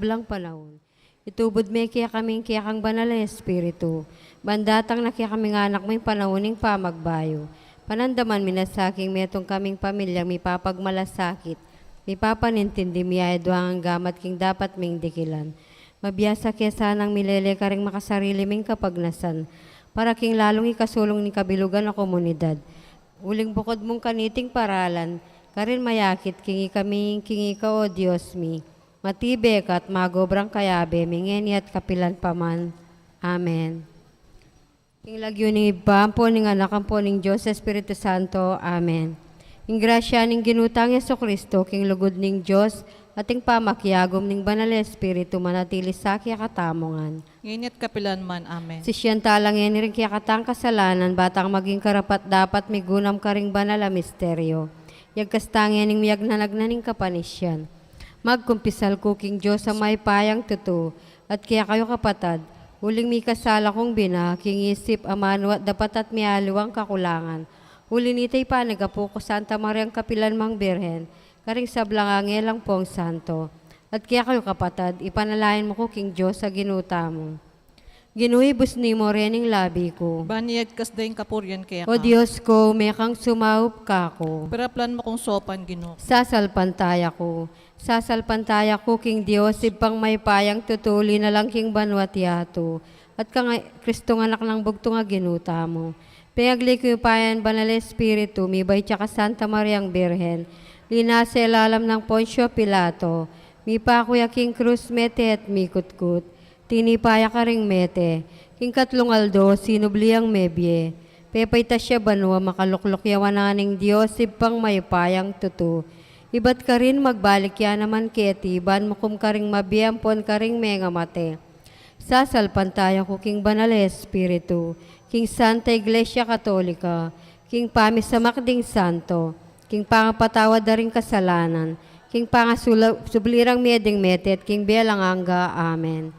sablang panahon. Itubod me kaya kaming kaya kang banal na Espiritu. Bandatang na kaya kaming anak mo yung panahoning pamagbayo. Panandaman minasaking metong kaming pamilya mi papagmalasakit. Mi papanintindi mi ay duhangang gamat king dapat ming dikilan. Mabiyasa kaya sanang milele ka ring makasarili ming kapagnasan. Para king lalong ikasulong ni kabilugan na komunidad. Uling bukod mong kaniting paralan, karin mayakit kingi kami kingi ka o Diyos mi. Matibek at magobrang kayabe, mingeni at kapilan paman. Amen. King lagyo ni Ibampo, ning anakan po ning Diyos Espiritu Santo. Amen. Ing grasya ning ginutang Jesucristo, king lugod ning Diyos, ating pamakyagom ning banal na Espiritu manatili sa kaya katamongan. Ngayon at kapilan man. Amen. Si siyan talang yan rin kaya katang kasalanan, batang maging karapat dapat migunam karing banal na misteryo. Yagkastangyan ning miyag nanagnaning kapanisyan. Magkumpisal ko king Diyos sa may payang tuto, at kaya kayo kapatad, huling mi kasala kong bina, king isip amano at dapat at mialiwang kakulangan. Huli nitay pa nagapo ko Santa Mariang Kapilan Mang Birhen, karing sablang angelang pong santo. At kaya kayo kapatad, ipanalayan mo ko king Diyos sa ginuta mo. Ginuhibos ni mo rening labi ko. Baniyag kas daing kapuryan kaya O Diyos ko, may kang sumaup ka ko. Peraplan mo kung sopan Ginoo. Sasalpantaya ko. Sasalpantaya ko king Diyos, ibang may payang tutuli na lang king banwat yato. At kang Kristong anak ng bugto nga ginuta mo. Payagli ko yung payan banal Espiritu, mibay tsaka Santa Mariang Birhen. Linasa ilalam ng Poncio Pilato. Mipa kuya king krus mete at mikutkut. Tinipaya ka ring mete. King katlong aldo, sinubliang mebye. Pepay ta siya banwa makaluklok yawan naning Diyos, ibang may payang tutu. Ibat ka rin magbalik ya naman keti, ban mukum ka ring mabiyampon ka ring menga mate. Sasalpantaya ko king banal Espiritu, king Santa Iglesia Katolika, king pamisamak ding santo, king pangapatawad na ring kasalanan, king pangasublirang meding metet, king belang angga. Amen.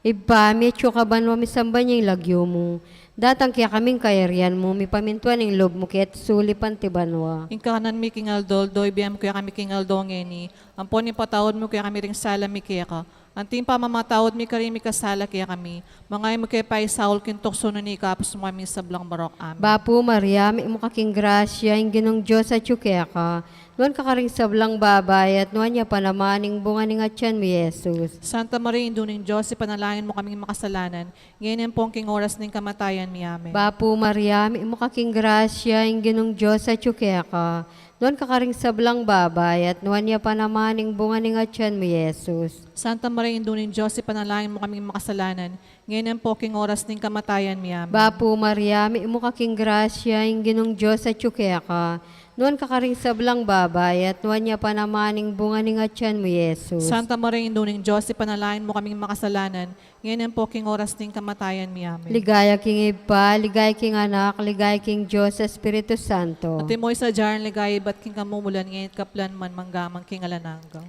Iba, medyo ka banwa misamba niyang lagyo mo. Datang kaya kaming kayarian mo, mi pamintuan ng lob mo ket sulipan ti banwa. Ing kanan mi king aldol, doy biyam kuya kami king aldol ngeni. Ampon ni patawad mo kuya kami ring sala mi kaya ka. Anting pamamatawad mi karin mi kasala kaya kami. Mga mo kaya pa isaul kin tukso na ni kapos mo kami sa blang barok. Amen. Bapo Maria, may mo kaking grasya, ing ginong Diyos at kaya ka. Nuan ka karing sablang babay at nuan niya panamaning bunga ni nga tiyan mi Jesus. Santa Maria, Induning Diyos, ipanalangin mo kaming makasalanan. Ngayon pong king oras ng kamatayan mi. Amen. Bapo Maria, may mo kaking grasya, ing ginong Diyos at kaya ka. Nuan ka karing sablang babay at nuan niya panamaning bunga ni nga tiyan mi Jesus. Santa Maria, Induning Diyos, ipanalangin mo kaming makasalanan. Ngayon po king oras ng kamatayan mi. Amen. Bapo Maria, may mo kaking grasya, ing ginong Diyos at kaya ka. Nuan ka karing sablang babay at nuan niya panamaning bunga ni nga tiyan mo Jesus. Santa Maria, Induning Diyos, ipanalangin mo kaming makasalanan. Ngayon po king oras ng kamatayan mi. Amen. Ligaya king Iba, ligaya king Anak, ligaya king Diyos, Espiritu Santo. At imoy sa jaran ligay, ba't king kamumulan ngayon kaplan man manggamang king alananggaw.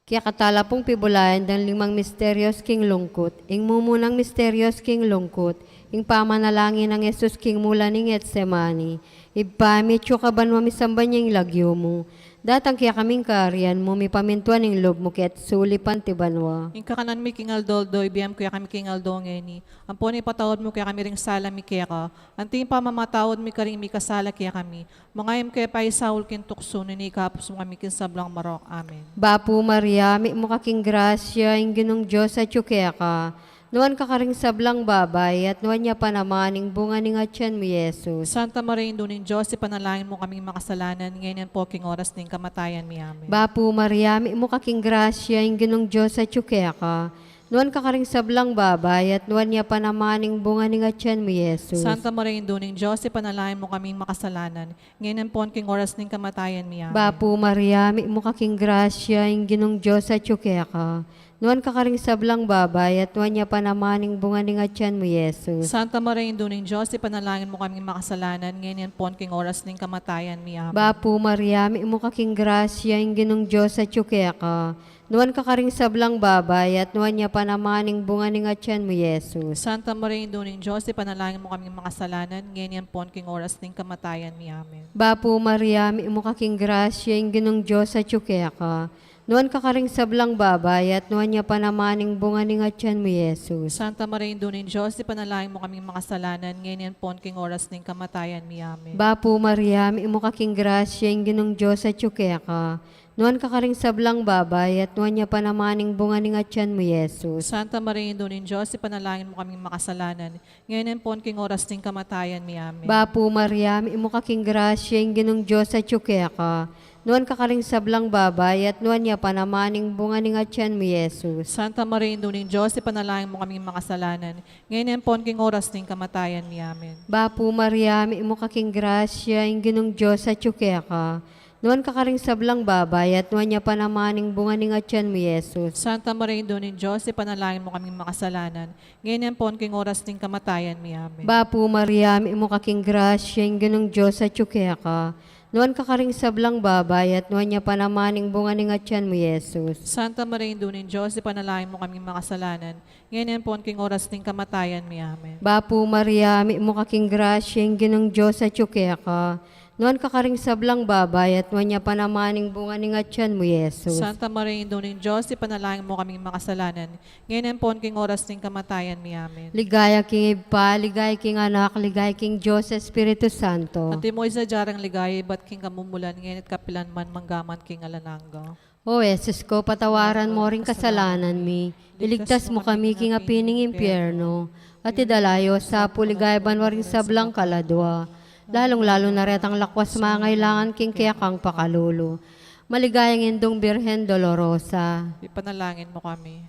Kaya katala pong pibulayan ng 5 misteryos king lungkot, ing mumunang misteryos king lungkot, ing pamanalangin ng Jesus king mula ning Getsemani. Iba, mityo ka banwa misamba niyang lagyo mo. Datang kaya kaming kaarian mo, mi pamintuan ng lob mo ket sulipan ti banwa. Ing kakanan mi king aldol, doy biyam kuya kami king aldol ngeni. Ampon ni patawad mo kaya kami ring sala mi kaya ka. Anting pamamatawad mi karing mi kasala kaya kami. Mangayam kaya pa isaul kin tukso ni kapos mo kami kin sablang marok. Amen. Bapo Maria, may mo kaking grasya, ing ginong Diyos at kaya ka. Nuan ka karing sablang babay at nuan niya panamaning bunga ni nga tiyan mo Jesus. Santa Maria, Induning Diyos, ipanalangin mo kaming makasalanan. Ngayon po king oras ng kamatayan mi. Amen. Bapo Maria, may mo kaking grasya, ing ginong Diyos at kaya ka. Nuan ka karing sablang babay at nuan niya panamaning bunga ni nga tiyan mo Jesus. Santa Maria, Induning Diyos, ipanalangin mo kaming makasalanan. Ngayon po king oras ng kamatayan mi. Amen. Bapo Maria, may mo kaking grasya, ing ginong Diyos at kaya ka. Nuan ka karing sablang babay at nuan niya panamaning bunga ni nga tiyan mo Jesus. Santa Maria, Induning Diyos, ipanalangin mo kaming makasalanan. Ngayon po king oras ng kamatayan mi. Amen. Bapo Maria, may mo kaking grasya, ing ginong Diyos at kaya ka. Nuan ka karing sablang babay at nuan niya panamaning bunga ni nga tiyan mo Jesus. Santa Maria, Induning Diyos, ipanalangin mo kaming makasalanan. Ngayon po king oras ng kamatayan mi. Amen. Bapo Maria, may mo kaking grasya, ing ginong Diyos at kaya ka. Nuan kakaring sablang babay at nuan niya panamaning bunga ni nga tiyan mo, Jesus. Santa Maria, Indulin Diyos, ipanalangin mo kaming makasalanan, ngayon yan po king oras ng kamatayan mi. Amen. Bapo Maria, imo kaking grasya, yung ginong Diyos at yukea ka. Nuan kakaring sablang babay at nuan niya panamaning bunga ni nga tiyan mo, Jesus. Santa Maria, Indulin Diyos, ipanalangin mo kaming makasalanan, ngayon yan po king oras ng kamatayan mi. Amen. Bapo Maria, imo kaking grasya, yung ginong Diyos at yukea ka. Nuan kakaring sablang babay at nuan niya panamaning bunga ni nga tiyan mo, Jesus. Santa Maria, Indulin Diyos, ipanalangin mo kaming makasalanan, ngayon yan po king oras ng kamatayan mi. Amen. Bapo Maria, imo kaking grasya, yung ginong Diyos at yukea ka. Nuan kakaring sablang babay at nuan niya panamaning bunga ni nga tiyan mo, Jesus. Santa Maria, Indulin Diyos, ipanalangin mo kaming makasalanan, ngayon yan po king oras ng kamatayan mi. Amen. Bapo Maria, imo kaking grasya, yung ginong Diyos at yukea ka. Nuan kakaring sablang babay at nuan niya panamaning bunga ni nga tiyan mo, Jesus. Santa Maria, Indulin Diyos, ipanalangin mo kaming makasalanan, ngayon yan po king oras ng kamatayan mi. Amen. Bapo Maria, imo kaking grasya, yung ginong Diyos at yukea ka. Nuan kakaring sablang babay at nuan niya panamaning bunga ni nga tiyan mo, Jesus. Santa Maria, Indulin Diyos, ipanalangin mo kaming makasalanan, ngayon yan po king oras ng kamatayan mi. Amen. Ligaya king Iba, ligaya king Anak, ligaya king Diyos Espiritu Santo. Ante mo isa jarang ligay, ba't king kamumulan, ngayon at kapilan man manggaman king alananga. O Jesus ko, patawaran mo ring kasalanan mi. Iligtas mo kami king apining impyerno. At idalayo sa puligayban mo ring sablang kaladwa. Lalong-lalo na retang lakwas mangailangan king kayakang pakalulo. Maligayang indong Birhen Dolorosa. Ipanalangin mo kami.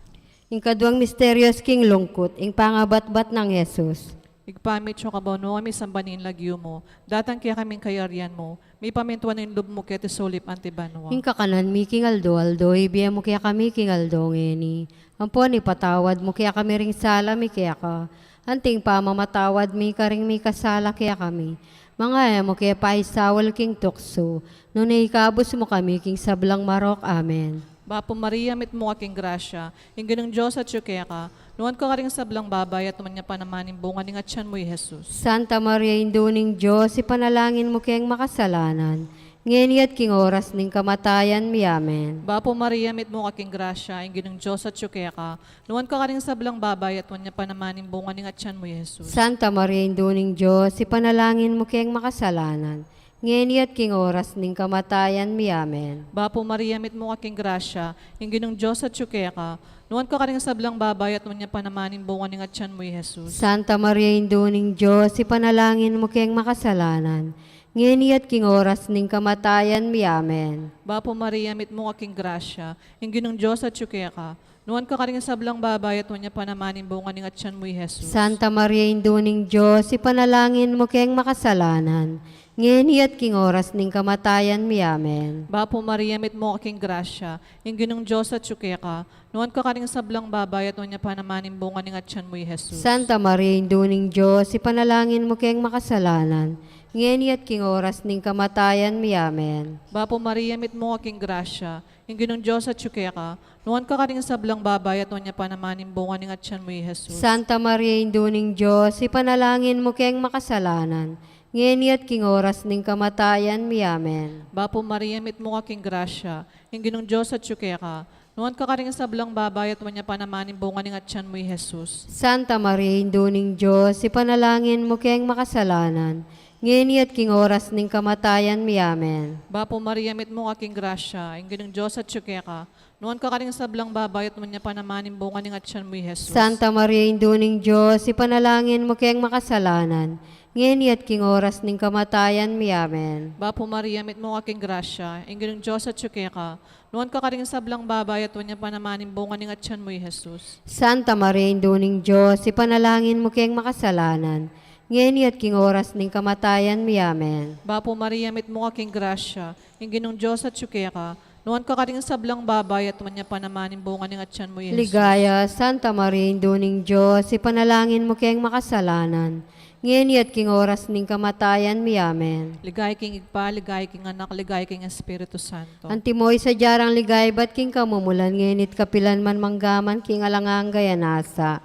Ing kadwang misterios king lungkot, ing pangabat-bat ng Jesus. Igpamit siyo kabono kami sambanin lagyo mo, datang kaya kaming kayarian mo, may pamintuan ng loob mo kete solip antibanwa. Ing kakanan mi king aldo, ibiya mo kaya kami king aldo ngeni. Ampon ipatawad mo kaya kami ring sala mi kaya ka. Anting pamamatawad mi karing mi kasala kaya kami. Mga mo kaya paisawal king tukso, nung naikabos mo kami king sablang marok. Amen. Bapo Maria, mit mo aking grasya, yung ginong Diyos at yukea ka, nuwan ko ka rin sablang babay at naman niya panamanin bunga ni nga tiyan mo, Jesus. Santa Maria, Induning Diyos, ipanalangin mo kayang makasalanan. Ngayon at king oras ning kamatayan mi. Amen. Bapo Maria, mit mo aking grasya, yung ginong Diyos at yukea ka, nuwan ko ka rin sablang babay at naman niya panamanin bunga ni nga tiyan mo, Jesus. Santa Maria, Induning Diyos, ipanalangin mo kayang makasalanan. Ngayon at king oras ning kamatayan mi. Amen. Bapo Maria, mit mo aking grasya, yung ginong Diyos at yukea ka, nuwan ko ka rin sablang babay at naman niya panamanin bunga ni nga tiyan mo, Jesus. Santa Maria, Induning Diyos, ipanalangin mo kayang makasalanan. Ngayon at king oras ning kamatayan mi. Amen. Bapo Maria, mit mo aking grasya, yung ginong Diyos at yukea ka, nuwan ka rin sablang babay at naman niya panamanin bunga ni nga tiyan mo, Jesus. Santa Maria, Induning Diyos, ipanalangin mo kayang makasalanan. Ngayon at king oras ning kamatayan mi. Amen. Bapo Maria, mit mo aking grasya, yung ginong Diyos at yukea ka, nuwan ka rin sablang babay at naman niya panamanin bunga ni nga tiyan mo, Jesus. Santa Maria, Induning Diyos, ipanalangin mo kayang makasalanan. Ngayon at king oras ning kamatayan mi. Amen. Bapo Maria, mit mo aking grasya, yung ginong Diyos at yukea ka, nuwan ka rin sablang babay at naman niya panamanin bunga ni nga tiyan mo, Jesus. Santa Maria, Induning Diyos, ipanalangin mo kayang makasalanan. Ngayon at king oras ning kamatayan mi. Amen. Bapo Maria, mit mo aking grasya, yung ginong Diyos at yukea ka, nuwan ka rin sablang babay at naman niya panamanin bunga ni nga tiyan mo, Jesus. Santa Maria, Induning Diyos, ipanalangin mo kayang makasalanan. Ngayon at king oras ning kamatayan mi. Amen. Bapo Maria, mit mo aking grasya, yung ginong Diyos at yukea ka, nuwan ka rin sablang babay at naman niya panamanin bunga ni nga tiyan mo, Jesus. Santa Maria, Induning Diyos, ipanalangin mo kayang makasalanan. Ngayon at king oras ning kamatayan mi. Amen. Bapo Maria, mit mo aking grasya, yung ginong Diyos at yukea ka, nuwan ka rin sablang babay at naman niya panamanin bunga ni nga tiyan mo, Jesus. Santa Maria, Induning Diyos, ipanalangin mo kayang makasalanan. Ngayon at king oras ning kamatayan mi. Amen. Bapo Maria, mit mo aking grasya, yung ginong Diyos at yukea ka, nuwan ka rin sablang babay at naman niya panamanin bunga ni nga tiyan mo, Jesus. Ligaya, Santa Maria, Induning Diyos, ipanalangin mo kayang makasalanan. Ngayon at king oras ning kamatayan mi. Amen. Ligay king Igpa, ligay king Anak, ligay king Espiritu Santo. Antimoy sa jarang ligay, ba't king kamumulan ngayon it kapilan man manggaman king alangang gayanasa.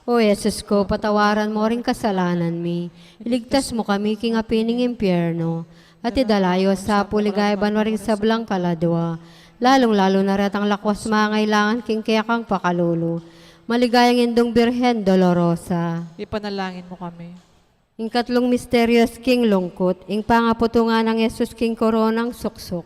O Jesus ko, patawaran mo ring kasalanan mi. Iligtas mo kami king apining impyerno. At idalayo sa puligay banwaring sablang kaladwa. lalong-lalo na retang lakwas mangailangan king kaya kang pakalulu. Maligayang indong Birhen Dolorosa. Ipanalangin mo kami. Ing katlong misterios king lungkot, ing pangaputungan ng Yesus king koronang suksok.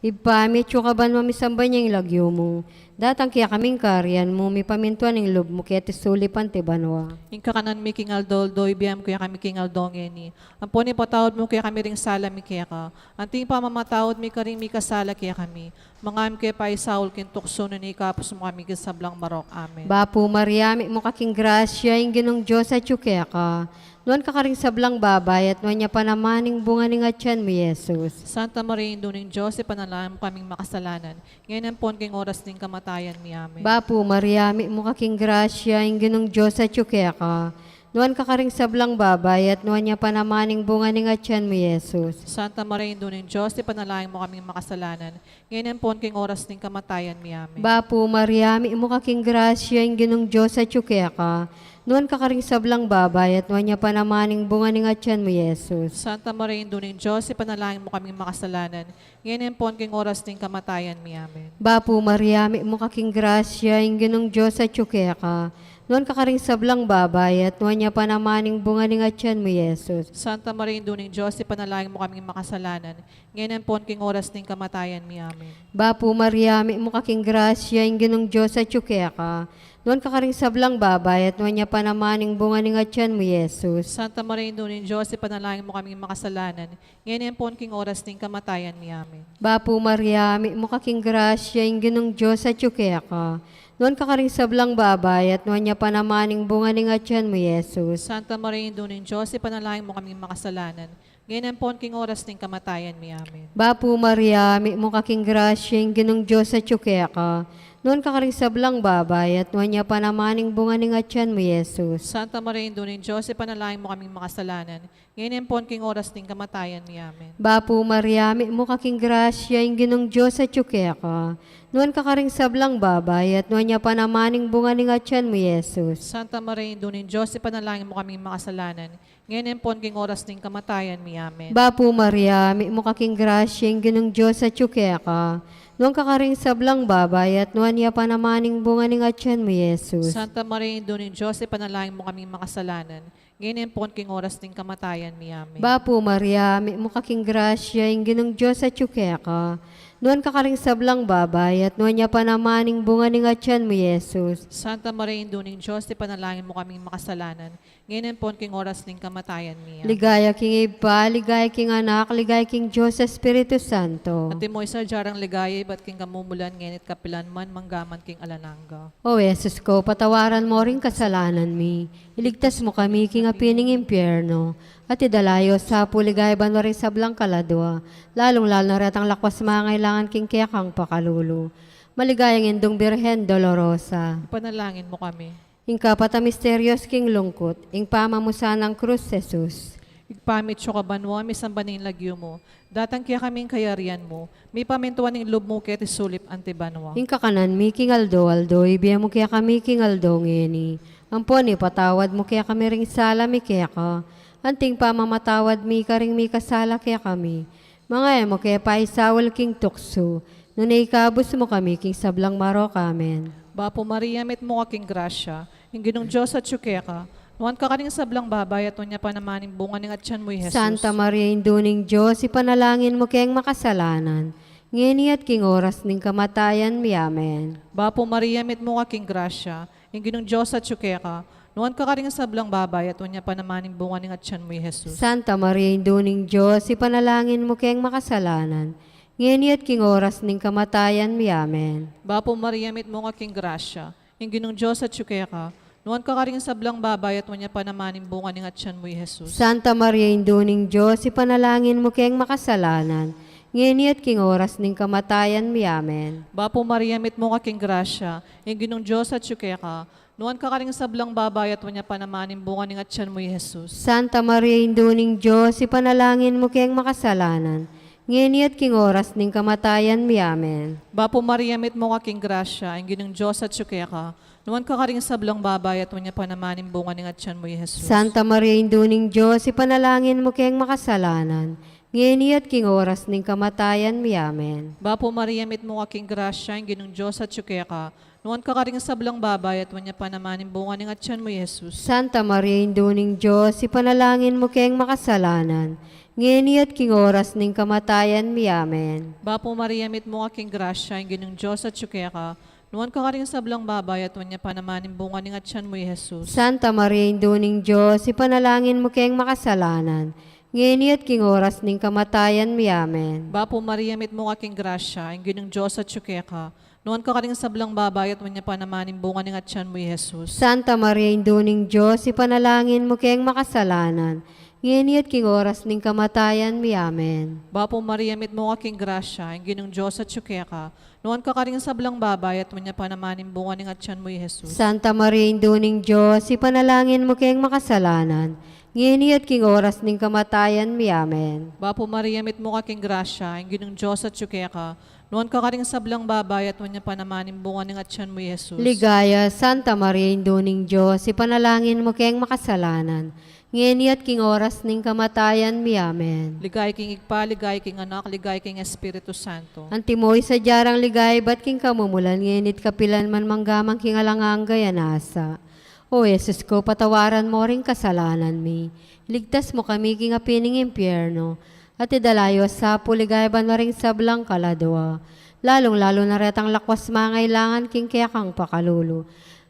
Ipamit yung kaban mamisamba niya yung lagyo mo. Datang kaya kaming karyan mo, mi pamintuan ng loob mo kaya tisulipan ti banwa. Ing kakanan mi king aldol, doibiyam kuya kami king aldongeni. Ang po ni patawad mo kaya kami ring sala mi kaya ka. Anting pamamatawad mi karing mi kasala kaya kami. Mangam kaya pa isaul kin tukso na ni kapos mo kami sablang marok. Amen. Bapu Mariami mo kaking grasya, ing ginong Diyos at kaya ka. Nuan ka karing sablang babay at nuan niya panamaning bunga ni ngatyan mo, Jesus. Santa Maria, Induning Diyos, ipanalangin mo kaming makasalanan. Ngayon ang pon king oras ng kamatayan mi. Amen. Bapu Mariami mo kaking grasya, ing ginong Diyos at kaya ka. Nuan ka karing sablang babay at nuan niya panamaning bunga ni ngatyan mo, Jesus. Santa Maria, Induning Diyos, ipanalangin mo kaming makasalanan. Ngayon ang pon king oras ng kamatayan mi. Amen. Bapu Mariami mo kaking grasya, ing ginong Diyos at kaya ka. Nuan ka karing sablang babay at nuan niya panamaning bunga ni ngatyan mo, Jesus. Santa Maria, Induning Diyos, ipanalangin mo kaming makasalanan. Ngayon ang pon king oras ng kamatayan mi. Amen. Bapu Mariami mo kaking grasya, ing ginong Diyos at kaya ka. Nuan ka karing sablang babay at nuan niya panamaning bunga ni ngatyan mo, Jesus. Santa Maria, Induning Diyos, ipanalangin mo kaming makasalanan. Ngayon ang pon king oras ng kamatayan mi. Amen. Bapu Mariami mo kaking grasya, ing ginong Diyos at kaya ka. Nuan ka karing sablang babay at nuan niya panamaning bunga ni ngatyan mo, Jesus. Santa Maria, Induning Diyos, ipanalangin mo kaming makasalanan. Ngayon ang pon king oras ng kamatayan mi. Amen. Bapu Mariami mo kaking grasya, ing ginong Diyos at kaya ka. Nuan ka karing sablang babay at nuan niya panamaning bunga ni ngatyan mo, Jesus. Santa Maria, Induning Diyos, ipanalangin mo kaming makasalanan. Ngayon ang pon king oras ng kamatayan mi. Amen. Bapu Mariami mo kaking grasya, ing ginong Diyos at kaya ka. Nuan ka karing sablang babay at nuan niya panamaning bunga ni ngatyan mo, Jesus. Santa Maria, Induning Diyos, ipanalangin mo kaming makasalanan. Ngayon ang pon king oras ng kamatayan mi. Amen. Bapu Mariami mo kaking grasya, ing ginong Diyos at kaya ka. Nuan ka karing sablang babay at nuan niya panamaning bunga ni ngatyan mo, Jesus. Santa Maria, Induning Diyos, ipanalangin mo kaming makasalanan. Ngayon ang pon king oras ng kamatayan mi. Amen. Bapu Mariami mo kaking grasya, ing ginong Diyos at kaya ka. Nuan ka karing sablang babay at nuan niya panamaning bunga ni ngatyan mo, Jesus. Santa Maria, Induning Diyos, ipanalangin mo kaming makasalanan. Ngayon ang pon king oras ng kamatayan mi. Amen. Bapu Mariami mo kaking grasya, ing ginong Diyos at kaya ka. Nuan ka karing sablang babay at nuan niya panamaning bunga ni ngatyan mo, Jesus. Santa Maria, Induning Diyos, ipanalangin mo kaming makasalanan. Ngayon ang pon king oras ng kamatayan mi. Amen. Ligaya king Iba, ligaya king Anak, ligaya king Diyos Espiritu Santo. Ate mo isa jarang ligaya, ba't king kamumulan, ngayon at kapilan man, manggaman king alananga. O Jesus ko, patawaran mo ring kasalanan mi. Iligtas mo kami king apining impyerno. At idalayo sa puligay banwa rin sablang kaladwa. Lalong-lalo na retang lakwas mangailangan king kaya kang pakalulu. Maligayang indong Birhen Dolorosa. Ipanalangin mo kami. Ing kapata misterios king lungkot, ing pamamusan ng krus, Jesus. Igpamit siyo ka banwa, may sambanin lagyo mo. Datang kaya kaming kayarian mo. May pamintuan ng loob mo kaya tisulip ante banwa. Ing kakanan mi king aldo, ibiya mo kaya kami king aldo ngeni. Amponi patawad mo kaya kami ring sala mi kaya ka. Anting pamamatawad mi ka ring mi kasala kaya kami. Mga emo kaya paisawal king tukso. Nunay kabus mo kami king sablang marok, amen. Bapo Maria, met mo kaking grasya. Yung ginong Diyos at syukeka. Nuwan ka kaning sablang babay at unya pa naman yung bunga ng atyan mo, Jesus. Santa Maria, Induning Diyos, ipanalangin mo kayang makasalanan. Ngeni at king oras ning kamatayan mi, amen. Bapo Maria, met mo kaking grasya. Yung ginong Diyos at syukeka. Nuwan ka karing sablang babay at unya pa naman yung bunga ng atyan mo, Jesus. Santa Maria, Induning Diyos, ipanalangin mo kayang makasalanan. Ngeni at king oras ning kamatayan mi, amen. Bapo Maria, met mo kaking grasya. Yung ginong Diyos at syukeka. Nuwan ka karing sablang babay at unya pa naman yung bunga ng atyan mo, Jesus. Santa Maria, Induning Diyos, ipanalangin mo kayang makasalanan. Ngeni at king oras ning kamatayan mi, amen. Bapo Maria, met mo kaking grasya. Yung ginong Diyos at syukeka. Nuwan ka karing sablang babay at unya pa naman yung bunga ng atyan mo, Jesus. Santa Maria, Induning Diyos, ipanalangin mo kayang makasalanan. Ngeni at king oras ning kamatayan mi, amen. Bapo Maria, met mo kaking grasya. Yung ginong Diyos at syukeka. Nuwan ka karing sablang babay at unya pa naman yung bunga ng atyan mo, Jesus. Santa Maria, Induning Diyos, ipanalangin mo kayang makasalanan. ngeniat king oras ning kamatayan mi. Amen. Bapo Maria, mit mo aking grasya, ang ginong Diyos at tsukeka. Nuan ka karing sablang babay at wanya pa naman yung bunga ng atyan mo, Jesus. Santa Maria, Induning Diyos, ipanalangin mo kayong makasalanan, ngeniat king oras ning kamatayan mi. Amen. Bapo Maria, mit mo aking grasya, ang ginong Diyos at tsukeka. Nuan ka karing sablang babay at wanya pa naman yung bunga ng atyan mo, Jesus. Santa Maria, Induning Diyos, ipanalangin mo kayong makasalanan, ngeniat king oras ning kamatayan mi. Amen. Bapo Maria, mit mo aking grasya, ang ginong Diyos at tsukeka. Nuan ka karing sablang babay at wanya pa naman yung bunga ng atyan mo, Jesus. Santa Maria, Induning Diyos, ipanalangin mo kayong makasalanan, ngeniat king oras ning kamatayan mi. Amen. Bapo Maria, mit mo aking grasya, ang ginong Diyos at tsukeka. Nuan ka karing sablang babay at wanya pa naman yung bunga ng atyan mo, Jesus. Santa Maria, Induning Diyos, ipanalangin mo kayong makasalanan, ngeniat king oras ning kamatayan mi. Amen. Bapo Maria, mit mo aking grasya, ang ginong Diyos at tsukeka. Nuan ka karing sablang babay at wanya pa naman yung bunga ng atyan mo, Jesus. Ligaya, Santa Maria, Induning Diyos, ipanalangin mo kayong makasalanan, ngeniat king oras ning kamatayan mi. Amen. Ligay king igpa, ligay king anak, ligay king Espiritu Santo. Antimoy sa jarang ligay, ba't king kamumulan, ngenit kapilan man manggamang king alanganggay anasa. O Jesus ko, patawaran mo ring kasalanan mi. Ligtas mo kami king apining impyerno, at idalayo sa puligay ba na ring sablang kaladwa. Lalong-lalo na retang lakwas mangailangan king kaya kang pakalulu.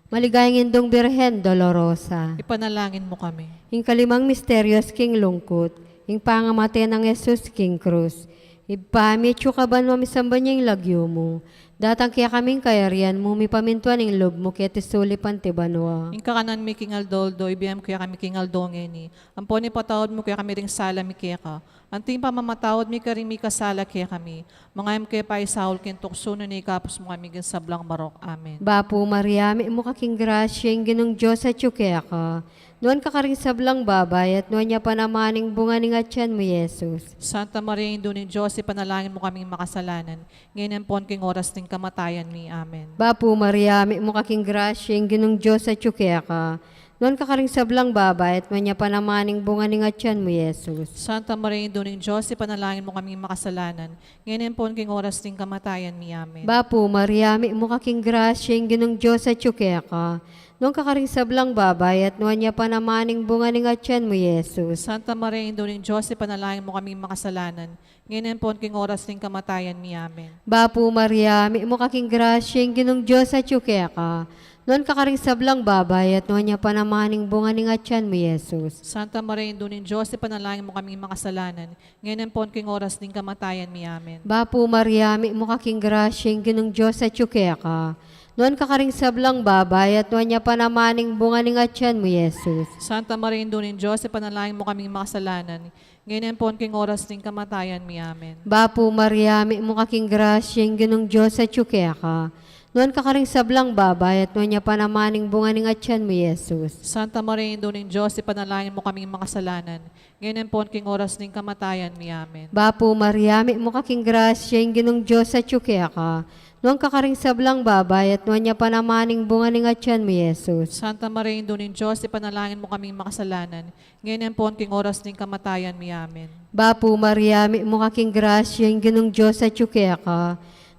Maligayang indong Birhen Dolorosa. Ipanalangin mo kami. Ing kalimang misteryos king lungkot, ing pangamatay ng Jesus king krus. Ipamit yu kaban mamisamba niya yung lagyo mo. Datang kaya kaming kayarian mo, mi pamintuan ing lob mo kaya tisuli pantibanwa. Ing kakanan mi king Aldoldo, ibiyam kuya kami king Aldongeni. Amponi patawad mo kuya kami ring sala mi kaya ka. Anting pamamatawad mi karing mi kasala kaya kami. Mga em kaya pa isaul kin tukso na ni kapos mo kami kin sablang barok. Amen. Bapo Maria, mi mo kaking grasya, ing ginong Diyos at yu kaya ka. Nuan ka karing sablang babay at nuan niya panamaning bunga ning atyan mo, Jesus. Santa Maria, Indo ni Diyos, ipanalangin mo kaming makasalanan. Ngayon pon king oras ng kamatayan mi. Amen. Bapo Maria, mi mo kaking grasya, ing ginong Diyos at yu kaya ka. Nuan ka karing sablang babay at nuan niya panamaning bunga ning atyan mo, Jesus. Santa Maria, Indo ni Diyos, ipanalangin mo kaming makasalanan. Ngayon pon king oras ng kamatayan mi. Amen. Bapo Maria, mi mo kaking grasya, ing ginong Diyos at yu kaya ka. Nuan ka karing sablang babay at nuan niya panamaning bunga ning atyan mo, Jesus. Santa Maria, Indo ni Diyos, ipanalangin mo kaming makasalanan. Ngayon pon king oras ng kamatayan mi. Amen. Bapo Maria, mi mo kaking grasya, ing ginong Diyos at yu kaya ka. Nuan ka karing sablang babay at nuan niya panamaning bunga ning atyan mo, Jesus. Santa Maria, Indo ni Diyos, ipanalangin mo kaming makasalanan. Ngayon pon king oras ng kamatayan mi. Amen. Bapo Maria, mi mo kaking grasya, ing ginong Diyos at yu kaya ka. Nuan ka karing sablang babay at nuan niya panamaning bunga ning atyan mo, Jesus. Santa Maria, Indo ni Diyos, ipanalangin mo kaming makasalanan. Ngayon pon king oras ng kamatayan mi. Amen. Bapo Maria, mi mo kaking grasya, ing ginong Diyos at yu kaya ka. Nuan ka karing sablang babay at nuan niya panamaning bunga ning atyan mo, Jesus. Santa Maria, Indo ni Diyos, ipanalangin mo kaming makasalanan. Ngayon pon king oras ng kamatayan mi. Amen. Bapo Maria, mi mo kaking grasya, ing ginong Diyos at yu kaya ka. Nuan ka karing sablang babay at nuan niya panamaning bunga ning atyan mo, Jesus. Santa Maria, Indo ni Diyos, ipanalangin mo kaming makasalanan. Ngayon pon king oras ng kamatayan mi. Amen. Bapo Maria, mi mo kaking grasya, ing ginong Diyos at yu kaya ka.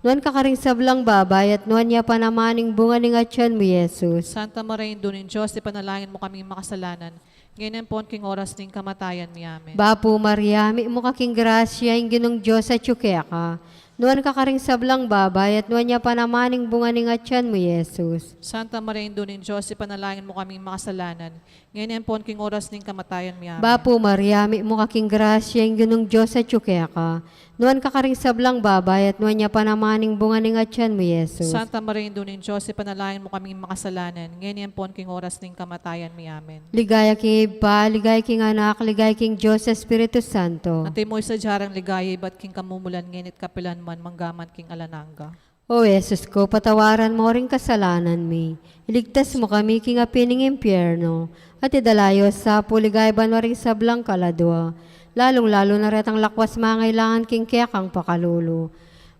Nuan ka karing sablang babay at nuan niya panamaning bunga ning atyan mo, Jesus. Santa Maria, Indo ni Diyos, ipanalangin mo kaming makasalanan. Ngayon pon king oras ng kamatayan mi. Amen. Bapo Maria, mi mo kaking grasya, ing ginong Diyos at yu kaya ka. Nuan ka karing sablang babay at nuan niya panamaning bunga ning atyan mo, Jesus. Santa Maria, Indo ni Diyos, ipanalangin mo kaming makasalanan. Ngayon pon king oras ng kamatayan mi. Amen. Bapo Maria, mi mo kaking grasya, ing ginong Diyos at yu kaya ka. Nuan ka karing sablang babay at nuan niya panamaning bunga ning atyan mo, Jesus. Santa Maria, Indo ni Diyos, ipanalangin mo kaming makasalanan. Ngayon pon king oras ng kamatayan mi. Amen. Ligaya king Iba, ligaya king Anak, ligaya king Diyos Espiritu Santo. Antay mo sa jarang ligaya, ba't king kamumulan, ngenit kapilan man, manggaman king alananga. O Jesus ko, patawaran mo ring kasalanan mi. Iligtas mo kami king apining impyerno, at idalayo sa puligay ba na ring sablang kaladwa. Lalong-lalo na retang lakwas mangailangan king kaya kang pakalulu.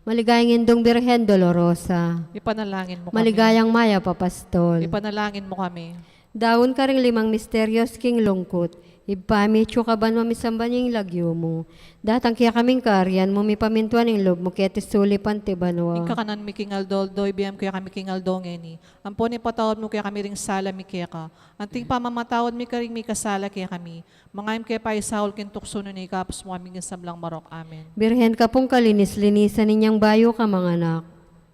Maligayang indong Birhen Dolorosa. Ipanalangin mo kami. Maligayang Maya Papastol. Ipanalangin mo kami. Daon ka ring limang misteryos king lungkot. Ipami kaban mo misamban yung lagyo mo. Datang kaya kaming karyan mo mi pamintuan ng lob mo kaya tisuli pantibanwa. Ika kanan mi king aldoldoy, biyam kaya kami king aldongeni. Ampon ipatawad mo kaya kami ring sala mi kaya ka. Anting pamamatawad mi karing mi kasala kaya kami. Mangayam kaya pa isahol kin tukso ni kapos mo aming sablang marok. Amen. Birhen ka pong kalinis-linisan ninyang bayo ka mga anak.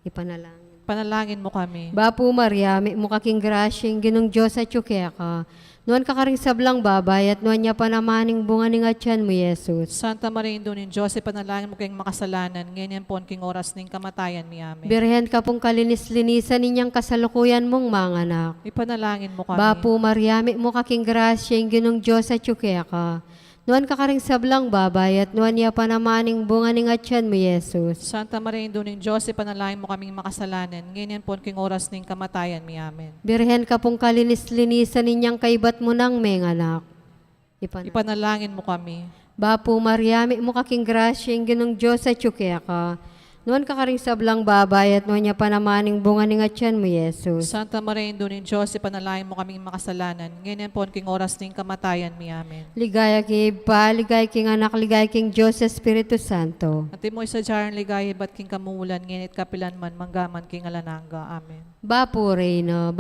Ipanalangin. Panalangin mo kami. Bapu Maria, may mukaking grasyeng ginong Diyos at yukya ka. Nuan ka karing sablang babay at nuan niya panamaning bunga ni atyan mo, Yesus. Santa Maria Indonin Diyos, panalangin mo kayong makasalanan, ganyan po ang king oras ning kamatayan mi. Amen. Birhen ka pong kalinis-linisan ninyang kasalukuyan mong mga anak. Ipanalangin mo kami. Bapu Maria, may mukaking grasyeng ginong Diyos at yukya ka. Nuan ka karing sablang babay at nuan niya panamaning bunga ni atyan mo, Yesus. Santa Maria Indonin Diyos, panalangin mo kaming makasalanan, ganyan po ang king oras ning kamatayan mi. Amen. Birhen ka pong kalinis-linisan ninyang kaibat mo ng mga anak. Ipanalangin mo kami. Bapu Maria, may mukaking grasyeng ginong Diyos at yukya ka. Nuan ka karing sablang babay at nuan niya panamaning bunga ni atyan mo, Yesus. Santa Maria Indonin Diyos, panalangin mo kaming makasalanan, ganyan po ang king oras ning kamatayan mi. Amen. Ligaya king Iba, ligaya king anak, ligaya king Diyos Espiritu Santo. At mo isa dyan ligay, ba't king kamulan, nginit kapilan man, manggaman king alananga. Amen. Bapu Reyna,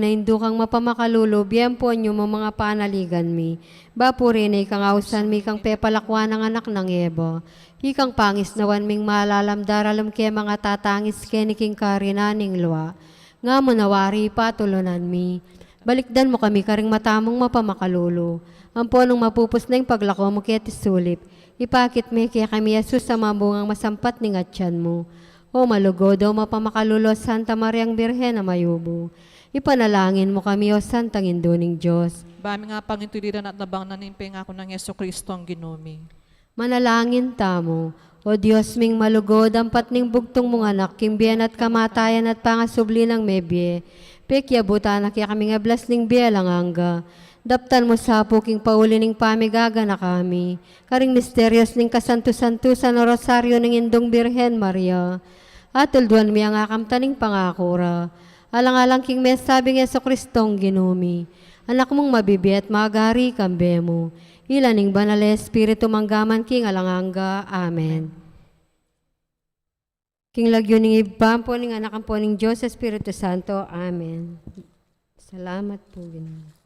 hindu kang mapamakalulu, biyempo nyo mo mga panaligan mi. Bapu Reyna, ikang ausan mi, kang pepalakwan ng anak ng Ebo. Ikang pangis nawan ming malalamdaralam kaya mga tatangis keniking karinaning luwa. Nga mo nawari patulunan mi. Balikdan mo kami karing matamong mapamakalulu. Ang ponong mapupos na yung paglako mo kaya tisulip. Ipakit me kaya kami Yesus sa mabungang masampat ni atyan mo. O malugo daw mapamakalulu Santa Mariang Birhen na mayubo. Ipanalangin mo kami o Santang Induning Diyos. Bami nga pangintuliran at nabang nanimpeng ako ng Yeso Kristo ang ginumi. Manalangin tamo, o Diyos ming malugod, ang patning bugtong mong anak, kimbiyan at kamatayan at pangasubli ng mebye. Pekya buta na kaya kami nga blas ning biyalang angga. Daptan mo sa puking pauli ning pamigaga na kami. Karing misteryos ning kasanto-santusan o rosaryo ng Indong Birhen Maria. At ulduan mi ang akamtaning pangakura. Alang-alang king mes sabing Yeso Kristong ginumi. Anak mong mabibi at magari kambe mo. Ilaning banal Espiritu manggaman king alanganga. Amen. King lagyo ning ibam po ning anak po ning Diyos Espiritu Santo. Amen. Salamat po Ginoo.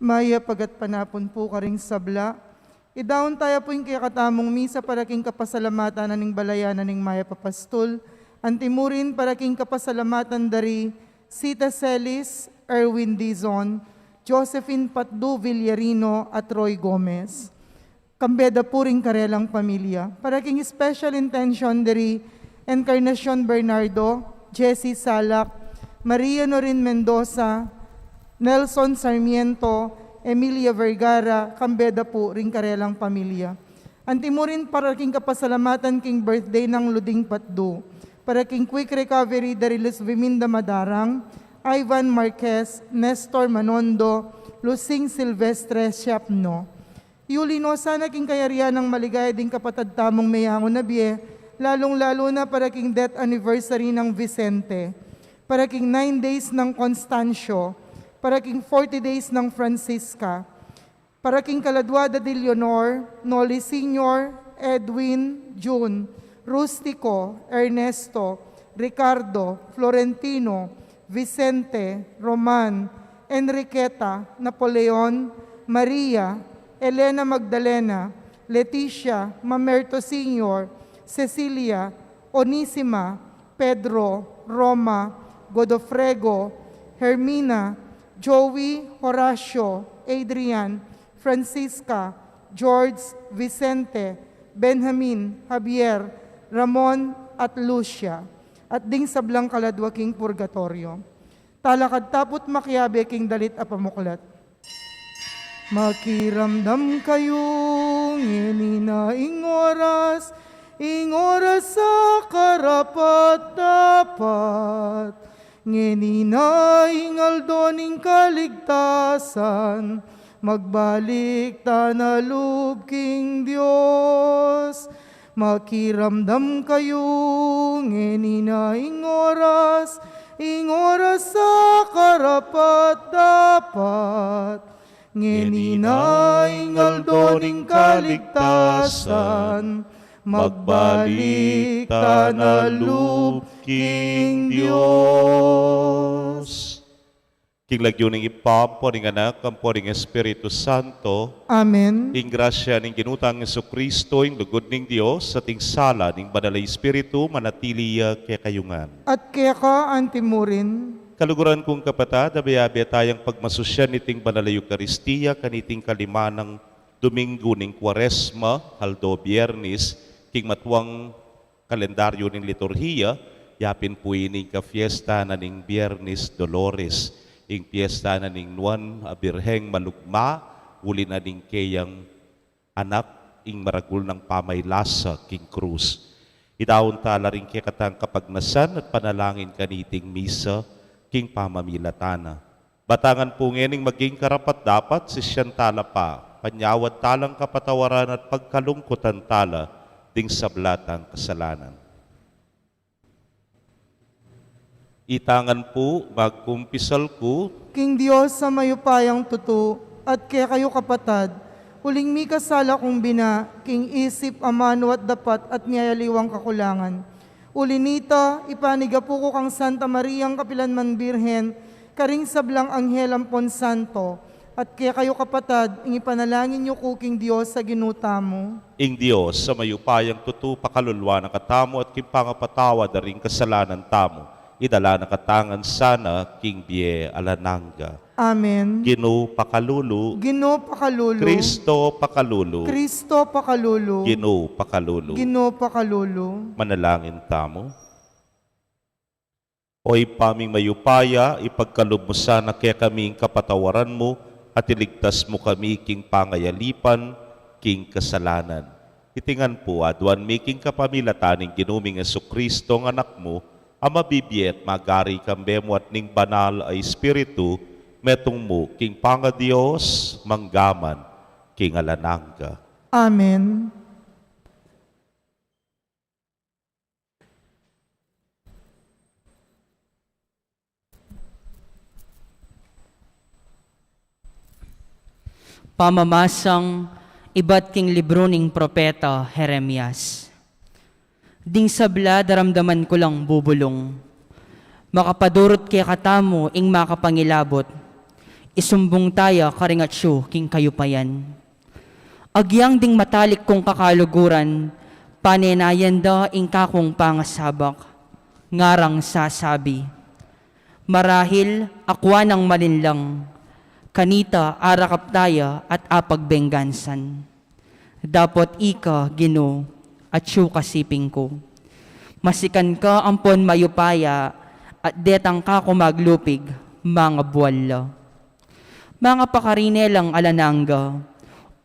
Maya pagat panapon po karing sabla. Idaon tayo po yung kakatamong misa para king kapasalamatan aning balayanan ning Maya Papastol. Antimurin para king kapasalamatan dari Sita Celis, Erwin Dizon, Josephine Patdu Villarino at Roy Gomez. Kambeda po ring karelang pamilya. Para king special intention dari Encarnacion Bernardo, Jessie Salak, Maria Norin Mendoza, Nelson Sarmiento, Emilia Vergara, kambeda po ring karelang pamilya. Antimurin para king kapasalamatan king birthday ng Luding Patdu. Para king quick recovery dari Luz Viminda Madarang, Ivan Marquez, Nestor Manondo, Lusing Silvestre Siapno. Yulino sana king kayarian ng maligaya ding kapatad tamong mayangon na biye, lalong-lalo na para king death anniversary ng Vicente. Para king 9 days ng Constancio, para king 40 days ng Francisca, para king Caladwada de Leonor, Noli Sr., Edwin, June, Rustico, Ernesto, Ricardo, Florentino, Vicente, Roman, Enriqueta, Napoleon, Maria, Elena Magdalena, Leticia, Mamerto Sr., Cecilia, Onisima, Pedro, Roma, Godofrego, Hermina, Joey, Horacio, Adrian, Francisca, George, Vicente, Benjamin, Javier, Ramon at Lucia. at ding sablang kaladwa king purgatorio. Talakad tapot makiabe king dalit apamuklat. Makiramdam kayo nginaing oras sa karapat dapat. Nginaing aldoning kaligtasan, magbalik tanalub king Diyos. Makiramdam kayo nginaing oras sa karapat dapat. Nginaing aldoning kaligtasan, magbalik tanalub king Diyos. King lagyo ng ipapo ng anak, kampo ng Espiritu Santo, Amen. ing grasya ng ginutang Jesucristo, ing lugod ng Diyos, sa ting sala ng banal na Espiritu, manatiliya kaya kayungan. At kaya ka antimurin, Kaluguran kong kapatid, abayabi tayang pagmasusyan niting banal na Eucharistia, kaniting kalima ng Domingo ng Quaresma, haldo Biyernes, king matuang kalendaryo ng liturhiya, yapin po ining ka-fiesta na ning Biyernes Dolores, ing fiesta na ning Nuan Birheng Malugma, uli na ning kayang anak, ing maragul ng pamaylasa, king Cruz. Idawon tala rin kaya katang kapagnasan at panalangin kaniting misa, king pamamilatana. Batangan po ngening maging karapat dapat si siyan tala pa, panyawat talang kapatawaran at pagkalungkutan tala, ding sablatang kasalanan. Itangan po, magkumpisal ko, king Diyos sa mayupayang tuto, at kaya kayo kapatad, huling mi kasala kong bina, king isip amano at dapat at niyayaliwang kakulangan. Ulinita, ipaniga po ko kang Santa Mariang Kapilanman Birhen, karing sablang Anghel Ampon Santo, at kaya kayo kapatad, ing ipanalangin niyo kuking Diyos sa ginuta mo. ing Diyos sa mayupayang tutu pakalulwa ng katamo at kimpangapatawa da ring kasalanan tamo, idala na katangan sana king Bie Alananga. Amen. Gino pakalulu, Gino pakalulu. Kristo pakalulu, Kristo pakalulu. Gino pakalulu. Gino pakalulu. Manalangin tamo. Oy paming mayupaya, ipagkaloob mo sana kaya kaming kapatawaran mo at iligtas mo kami king pangayalipan, king kasalanan. Itingan po, adwan making kapamilataning ginuming Jesucristo ng anak mo, ang mabibiyet magari kambemo at ning banal ay Espiritu, metong mo king panga Diyos, manggaman, king alananga. Amen. Pamamasang iba't king libro ning propeta Jeremias. Ding sabla daramdaman ko lang bubulong. Makapadurot kaya katamo ing makapangilabot. Isumbong taya karingatsyo king kayupayan. Agyang ding matalik kong kakaluguran, panenayan da ing kakong pangasabak. Ngarang sasabi, marahil akwa ng malinlang, kanita arakap taya at apagbenggansan. Dapat ika, Gino, at siyo kasiping ko. Masikan ka ampon mayupaya, at detang ka kumaglupig, mga buwala. Mga pakarinelang alananga,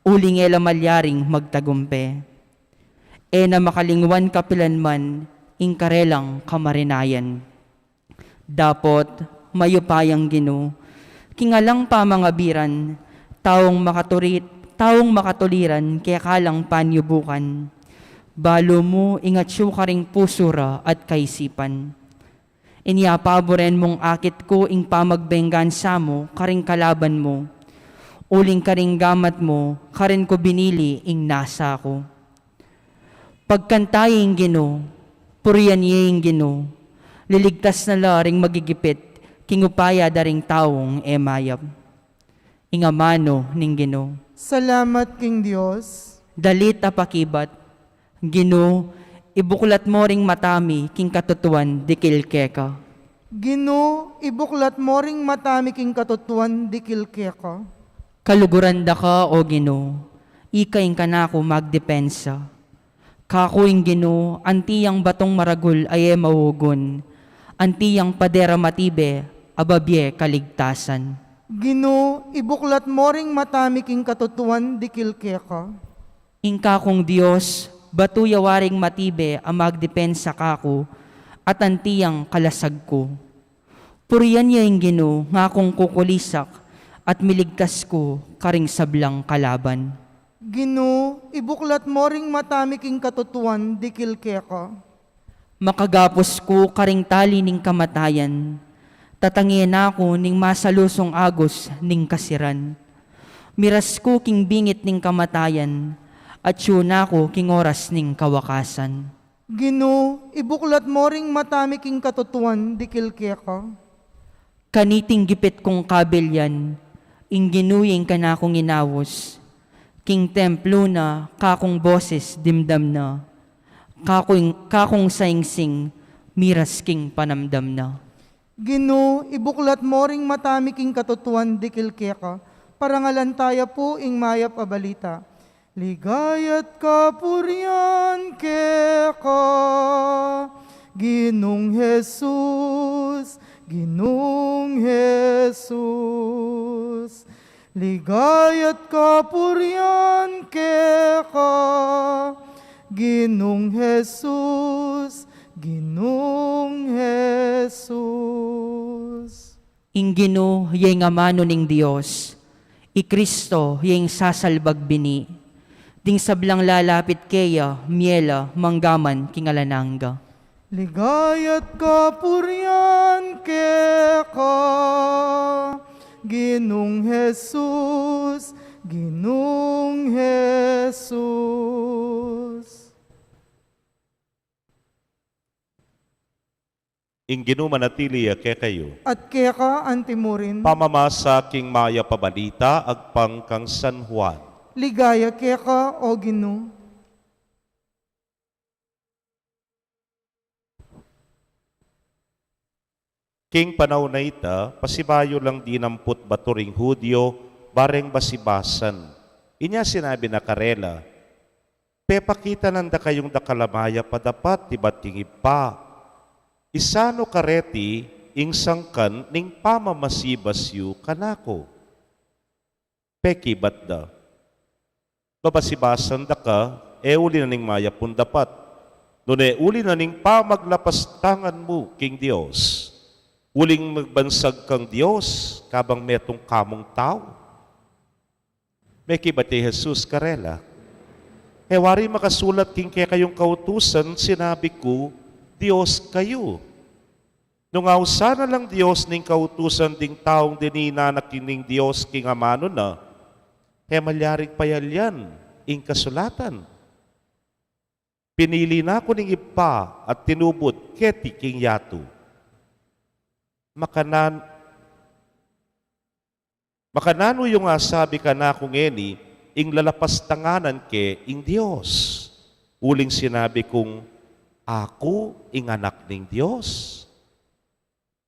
ulingela malyaring magtagumpe. E na makalingwan kapilanman, ingkarelang kamarinayan. Dapat mayupayang Gino, kingalang pa mga biran, taong makatuliran, kaya kalang panyubukan. Balo mo, ingatsyo ka ring pusura at kaisipan. Inyapaboren mong akit ko, ing pamagbenggansa mo, karing kalaban mo. Uling karing gamat mo, karin ko binili, ing nasa ko. Pagkantaying Gino, puriyanyeng Gino, liligtas na laring magigipit, kingupaya daring taong emayab. Ingamano ning Gino. Salamat king Diyos. Dalit apakibat, Gino, ibuklat mo ring matami, king katutuan, dikil keka. Gino, ibuklat mo ring matami king katutuan dikil keka. Kaluguranda ka, o Gino, ikaing kanako magdepensa. Kakuing Ginoo, antiyang batong maragul ay mawugon. Antiyang padera matibe, ababye kaligtasan. Ginoo, ibuklat mo ring matamiking katutuan dikil keka. Ingka kong Diyos, batuyawaring matibe ang magdepensa kako at antiyang kalasag ko. Puriyan niya yung Ginoo, nga kong kukulisak at miligtas ko karing sablang kalaban. Ginoo, ibuklat mo ring matamiking katutuan dikil keka. Makagapos ko karing tali ning kamatayan, tatangin ako ning masalusong agos ning kasiran. Miras ko king bingit ning kamatayan, at syuna ko king oras ning kawakasan. Ginoo, ibuklat mo ring matamiking katutuan dikil keka. Kaniting gipit kong kabilyan, inginuying ka na akong inawos. King templo na, kakong boses dimdam na. Kakong saingsing, miras king panamdam na. Ginoo, ibuklat mo ring matamiking katutuan dikil keka. Parangalantaya po ing mayap a balita. Ligayat kapurian keka, Ginong Jesus, Ginong Jesus. Ligayat kapurian keka, Ginong Jesus, Ginong Jesus. Ingino yung nga mano ning Diyos, i Kristo yung sasalbag bini, ding sablang lalapit kaya, miela, manggaman, kingalananga. Ligayat kapurian keka, Ginong Jesus, Ginong Jesus. Inginu manatili ke kayo. At keka antimurin, Pamamasa king maya pabalita agpang kang San Juan. ligaya keka o Ginoo. King panaw na ita, pasibayo lang dinamput baturing Hudyo, bareng basibasan. Inya sinabi na karela, pepakita nanda kayong dakalamaya padapat tibat king ipa. Isano kareti ing sangkan ning pamamasibas yu kanako. Peki batda. Babasibasan da ka, uli na ning maya pun dapat. Nune uli na ning pamaglapastangan mo king Dios. Uling magbansag kang Diyos, kabang metong kamong tao. May kibati Jesus karela. Wari makasulat king kaya kayong kautusan, sinabi ko, Diyos kayo. Nung ausana lang Diyos ning kautusan ding taong dinina na kining Diyos king amano na, malyarig payalyan ing kasulatan. Pinili na ko ning ipa at tinubod keti king yato. Makanano yung sabi ka na kung eni, ing lalapas tanganan ke ing Diyos. Uling sinabi kong, ako ing anak ning Diyos.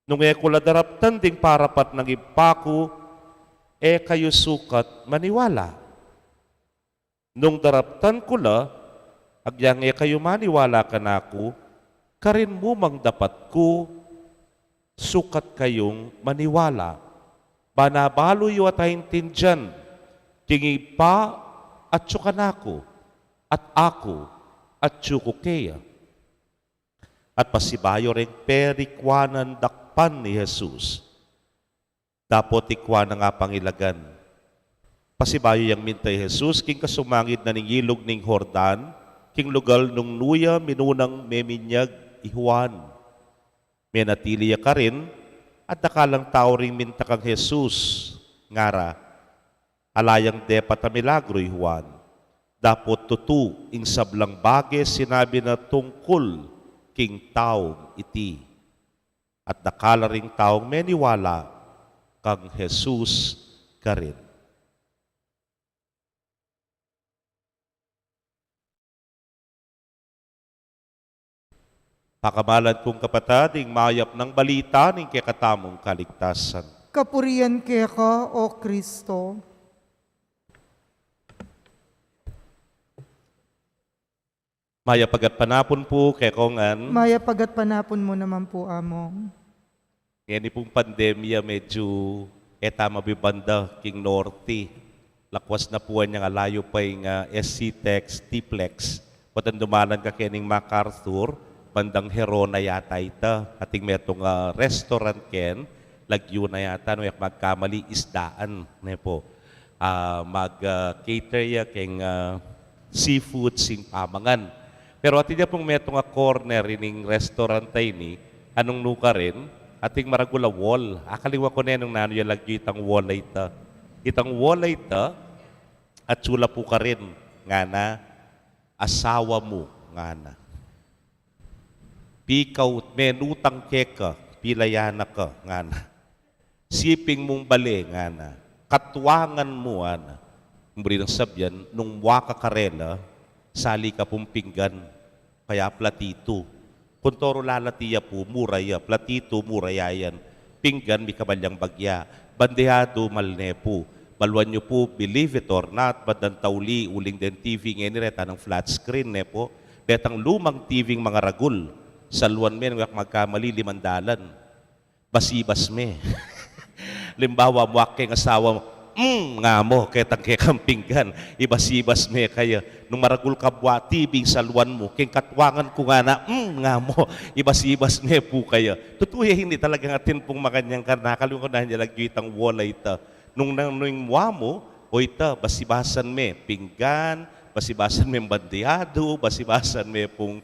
Nung kuladaraptan ding parapat ng ipako, kayo sukat maniwala. Nung daraptan ko la, agyang kayo maniwala ka na ako, karin mo mang dapat ko, sukat kayong maniwala. Banabalo yu at haintindyan, kingi pa at tsukanako, at ako at tsukukeya. At pasibayo rin perikwanan dakpan ni Jesus. Dapot ikwana nga pangilagan. Pasibayo yang mintay Jesus, king kasumangid na ning ilog ning Hordan, king lugal nung nuya minunang meminyag ihuan. May natiliya ka rin, at nakalang tao rin minta kang Jesus, ngara, alayang depa ta milagro Juan. Dapot tutu, ing sablang bage sinabi na tungkol king taong iti. At nakala ring taong meniwala kang Jesus ka rin. Pakamalan kong kapatading mayap ng balita ng kekatamong kaligtasan. Kapurian keka o Kristo. Maya pagat panapon po kay Kongan. Maya pagat panapon mo naman po among. Ngayon pong pandemya medyo eta mabibanda king norte. Lakwas na po niya nga layo pa yung SC-Tex, T-Plex. Patan dumanan ka kening MacArthur, bandang Herona yata ita. Ating metong restaurant ken, lagyo na yata, no, magkamali isdaan. Ne po. Mag-cater ya king seafood sing pamangan. Pero atin niya pong metong corner ining restaurant tayo ni, anong nuka rin, ating maragula wall. Akaliwa ko na nung nano yung lagyo itang wall ita. Itang wall ita, at sula po ka rin, nga na, asawa mo, nga na. Pikaw, menutang keka, pilayana ka, nga na. Siping mong bali, nga na. Katwangan mo, nga na. Muli ng sabyan, nung waka karela, sali ka pong pinggan, kaya platito. Kuntoro lalatiya po, muraya, platito, murayayan. Pinggan, may kabalyang bagya. Bandehado, malne po. Maluan nyo po, believe it or not, badang tauli, uling den TV ngayon nireta ng flat screen, ne po. Betang lumang TV mga ragul. Saluan me, nung magkamali, 500. Basibas me. Limbawa, muwaking asawa mo, nga mo, ketang kekang pinggan, ibasibas me kaya. Nung maragul kabwa, TV saluan mo, king katwangan ko nga na, nga mo, ibasibas me po kaya. Tutuya, hindi talaga atin pong makanyang karna. Kalimutan niya lagi itang wala ita. Nung muwa mo, o ita, basibasan me, pinggan, basibasan me bandeado, basibasan me pong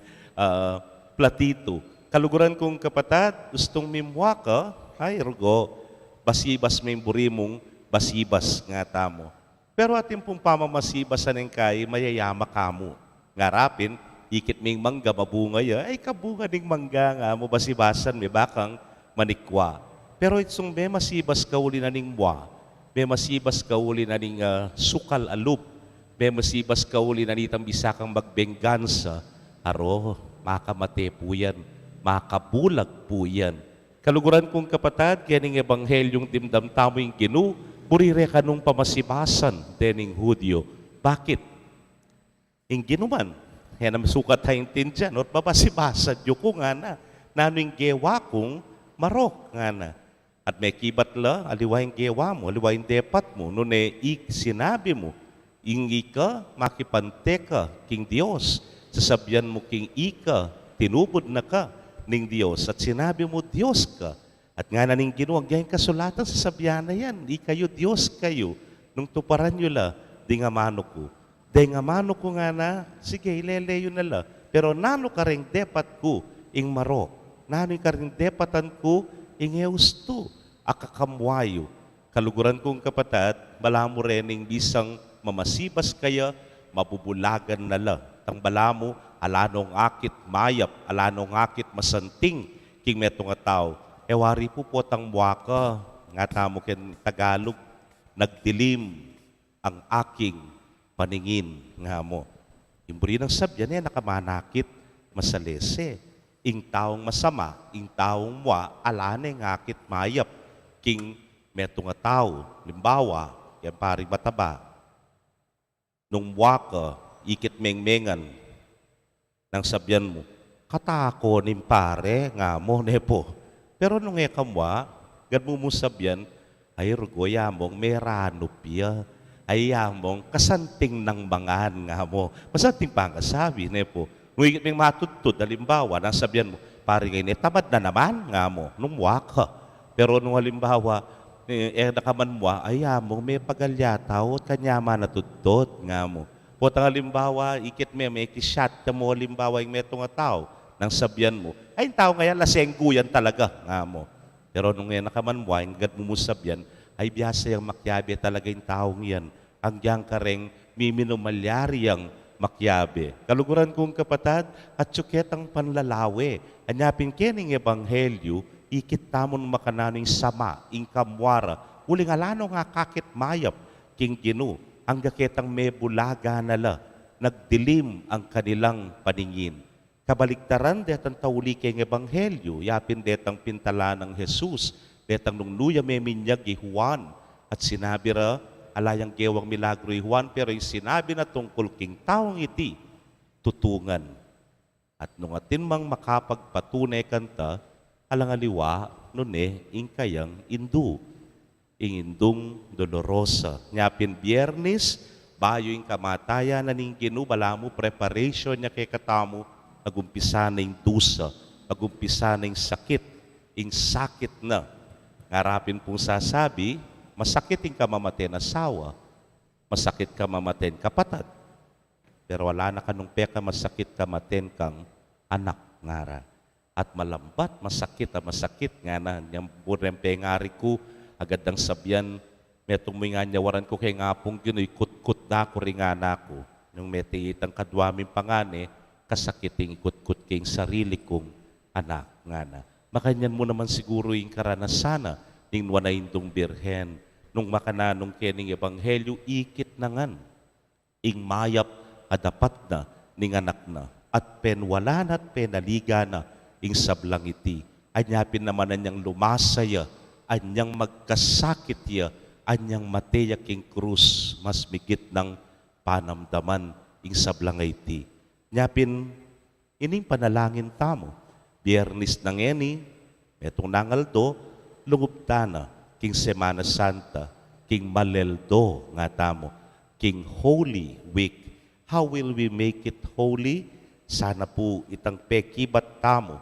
platito. Kaluguran kong kapatad, gustong mimwa ka, ay rugo, basibas me burimong, basibas nga tamo. Pero atin pong pamamasibasan ng kay, mayayama ka mo. Ngarapin, ikit ming mangga mabunga ya, ay kabunga ding mangga nga mo, basibasan me, bakang manikwa. Pero itsong may masibas ka uli na ning mwa, may masibas ka uli na ning sukal alup, may masibas ka uli na nitang bisakang magbenggansa, aro, makamate po yan, makabulag po yan. Kaluguran kong kapatad, kiyaning ebanghelyong dimdam tamo yung ginu, burire ka nung pamasibasan dening Hudyo. Bakit? Yung ginuman, yan ang sukat haintin dyan, or papasibasan yu ko nga na, nanuing gewa kong marok nga na. At may kibat la, aliwaing gewa mo, aliwaing depat mo, nung sinabi mo, ingi ka, makipante ka, king Diyos, sasabyan mo king ika, tinubod na ka, ning Diyos, at sinabi mo, Diyos ka, at nga na ning ginuwag yan kasulatan sa sabyan na yan, di kayo Diyos kayo, nung tuparan nyo la, di nga mano ko, nga na, sige, ileleyo na la, pero nano ka ring depat ko, ing marok, nano ka ring depatan ko, ing eusto, akakamwayo. Kaluguran kong kapatad, malamo rin ing bisang mamasibas kaya, mabubulagan na la. Tang balamo, alanong akit mayap, alanong akit masanting, king metong tao. Ewari po po tang waka, nga tamo ken Tagalog, nagdilim ang aking paningin, nga mo. Imburi ng sabyan niya, nakamanakit, masalese. Ing taong masama, ing taong mwa, alaneng akit mayap, king metong tao, limbawa, yan pari mataba. Nung waka, ikit mengmengan, nang sabyan mo, katako nin pare, nga mo, nepo. Pero nung ekamwa, gad mo sabyan, ay rugoya mong meranupya, ay mong kasanting ng mangan, nga mo. Masanting pa nga sabi, nepo. Nung ikit meng matutod, halimbawa, nang sabyan mo, pare ngayon, tamad na naman, nga mo, nung waka. Pero nung halimbawa, nakaman mo, ay mong may pagalyataw, kanyama natutod, nga mo. Potang halimbawa, ikit may kishat ka mo, halimbawa, yung metong tao, nang sabyan mo, ay yung tao ngayon, lasenggo yan talaga, nga mo. Pero nung nakaman mo, yung gad mo sabyan, ay biyasa yung makyabe talaga yung taong yan. Ang diyang kareng, miminumalyariyang makyabe. Kaluguran kong kapatad, at tsuketang panlalawe, anyapin kening ebanghelyo, ikit tamon makananing sama, ing kamwara, uling alano nga kakit mayap, king ginu, ang gaketang may bulaga nala, nagdilim ang kanilang paningin. Kabaliktaran detang tauli keng ebanghelyo, yapin detang pintala ng Jesus, detang nung luya may minyag Juan, at sinabi ra, alayang gewang milagro Juan, pero yung sinabi na tungkol king taong iti, tutungan. At nung atin mang makapagpatunay kanta, alangaliwa, nune, ingkayang indu. Indung dolorosa. Nyapin biyernes, bayo yung kamatayan na ning ginubala mo, preparation niya kay katamu, nagumpisa na yung dusa, nagumpisa na yung sakit, yung sakit na. Ngarapin pong sasabi, masakit yung kamamaten asawa, masakit ka mamaten kapatid. Pero wala na kanong peka masakit kamaten kang anak ngara. At malambat, masakit nga na, niyang burempe ngari ko, agad ang sabyan, metong may nga nyawaran ko kay nga pong ginoy, kut-kut da ko rin nga na ko. Nung metiitang kadwamin pangane, kasakiting ikut-kut kayong sarili kong anak nga na. Makanyan mo naman siguro yung karanasana ng wanaindong birhen. Nung makananong kening ebanghelyo, ikit na ngan. Ing mayap adapat na ning anak na. At penwala na at penaliga na ing sablang iti. Anyapin naman anyang lumasaya, anyang magkasakit ya, anyang mateya king krus, mas migit ng panamdaman ing sablang iti. Nyapin, ining panalangin tamo. Biyernes ng eni, metong nangaldo, lungubta na, king Semana Santa, king Maleldo nga tamo, king Holy Week. How will we make it holy? Sana po itang pekibat tamo,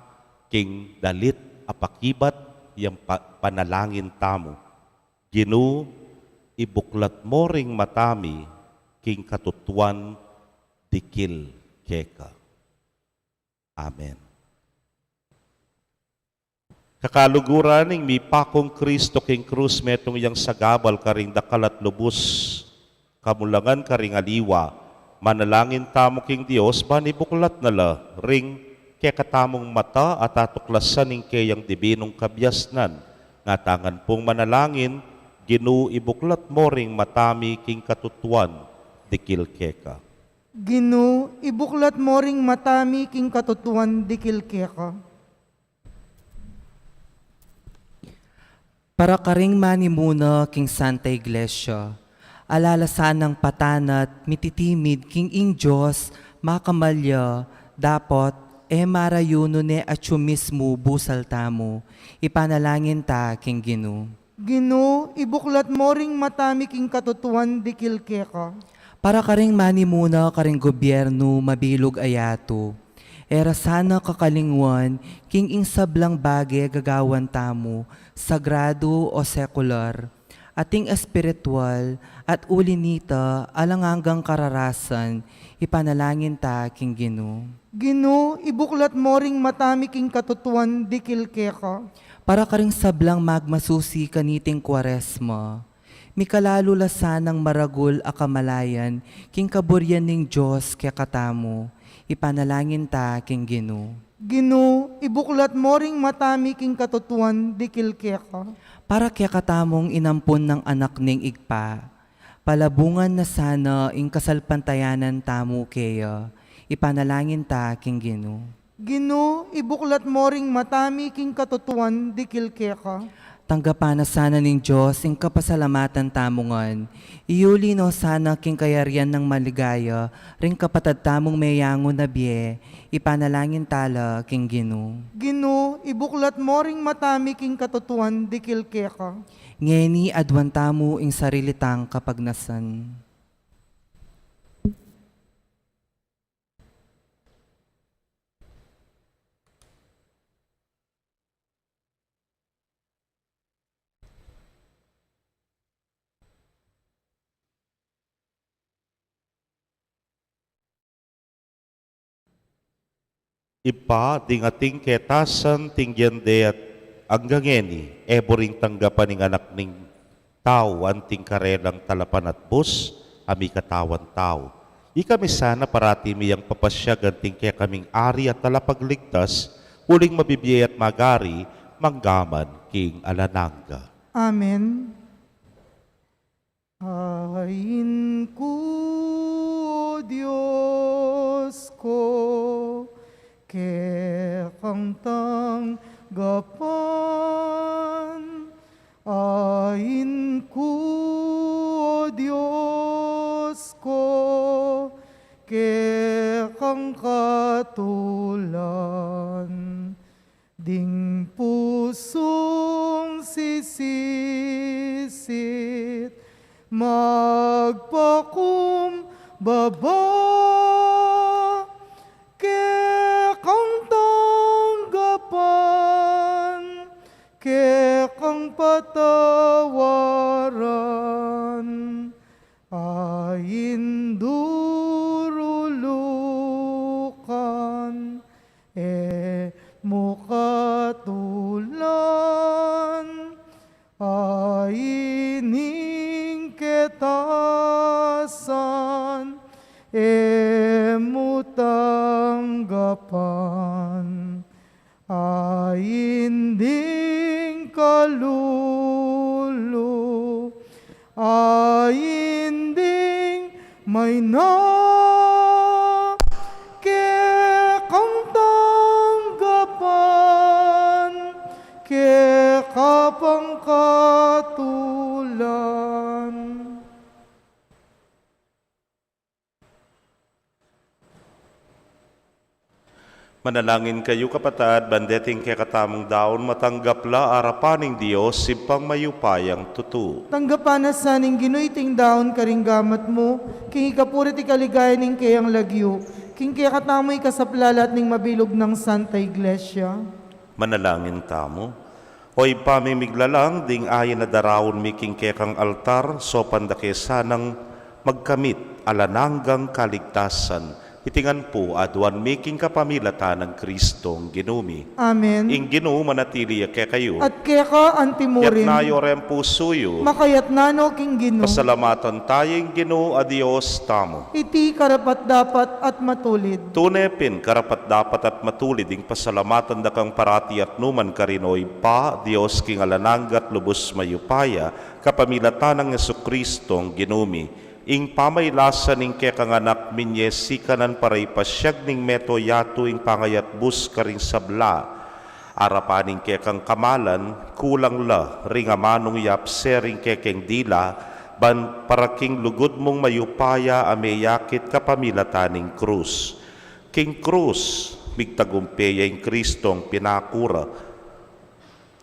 king dalit apakibat, yung panalangin tamo. Ginu, ibuklat mo ring matami, king katutuan, dikil keka. Amen. Kakaluguran ng mi pakong Kristo king krus metong yang sagabal karing dakalat lubos, kamulangan karing aliwa, manalangin tamo king Dios, banibuklat nala, ring kaya katamong mata at atuklasan ng kayang dibinong kabyasnan, nga tangan pong manalangin, Ginu ibuklat mo ring matami king katutuan, dikil keka. Ginu, ibuklat mo ring matami king katutuan dikil keka. Para karing manimuna king Santa Iglesia, alalasan ng patanat, mititimid king ing Diyos, makamalya, dapat marayuno ne at mismo busal tamo, ipanalangin ta king Ginu. Ginu, ibuklat mo ring matami king katutuan dikil keka. Para karing manimuna karing gobyerno mabilog ayato, era sana kakalingwan king ing sablang bagay gagawan tamo, sagrado o sekular, ating espiritual at ulinita alang hanggang kararasan, ipanalangin ta king Ginu. Ginu, ibuklat mo ring matami king katutuan dikil keka. Para karing sablang magmasusi kaniting Kwaresma, mikalalo lasanang maragul a kamalayan, king kaburyan ning Diyos kaya katamo, ipanalangin ta king Ginu. Ginu, ibuklat mo ring matami king katutuan dikil keka. Para kaya katamong inampon ng anak ning igpa, palabungan na sana ing kasalpantayanan tamo kaya, ipanalangin ta king Ginu. Ginu, ibuklat mo ring matami king katutuan dikil keka. Tanggapan na sana ning Diyos ing kapasalamatan tamongan. Iuli no sana king kayarian ng maligaya, ring kapatad tamong mayango na biye, ipanalangin tala king Ginu. Ginu, ibuklat mo ring matami king katutuan dikil keka. Ngeni adwan tamo ing sarilitang kapagnasan. Ipa, tingating ketasan, tingyande at anggangeni, eboring tanggapan ng anak ning tao, anting karelang talapan at bus, ami katawan tao. Ikami sana parati miyang papasya ganting kaya kaming ari at talapagligtas, uling mabibiyay at magari, manggaman king alananga. Amen. Hain ko, Diyos ko, kekang tanggapan, ain ko, Diyos ko, kekang katulan. baba, kang tanggapan, kang patawaran, ayin durulukan, mukatulan, aining ketasan, mutanggapan, ainding kalulu, ainding may na, kang tanggapan, kapang katulan. Manalangin kayo kapatad, bandeting kay katamong daon, matanggapla arapaning Diyos, sipang mayupayang tutu. Tanggapan na saning ginuiting daon karing gamat mo, king ikapurit ikaligayan ning kayang lagyo, king kaya katamoy kasaplalat ning mabilog ng Santa Iglesia. Manalangin tamo. Oy pamimiglalang ding ayin na darawon miking kekang altar, so pandake sanang magkamit alananggang kaligtasan. Itingan po adwan making kapamilatan ng Kristong ginumi. Amen. Ing Ginoo manatili kay kayo. At kaya ka antimurin, Yat nayo rem pusuyo. makayat nano king Ginoo, Pasalamatan tayong Ginoo a Dios tamo. iti karapat dapat at matulid. Tunepin karapat dapat at matulid ing pasalamatan da kang parati at numan karinoy pa Dios king alananggat lubos mayupaya kapamilatan ng Jesukristong ginumi. Ing pamaylasan ning kekanganak minye sikanan paray pasyag ning meto yato ing pangayat bus karing sabla. Arapaning kekang kamalan, kulang la ring amanong yapse ring kekeng dila, ban paraking lugod mong mayupaya ameyakit kapamilataning krus. King krus, migtagumpeya ing Kristong pinakura.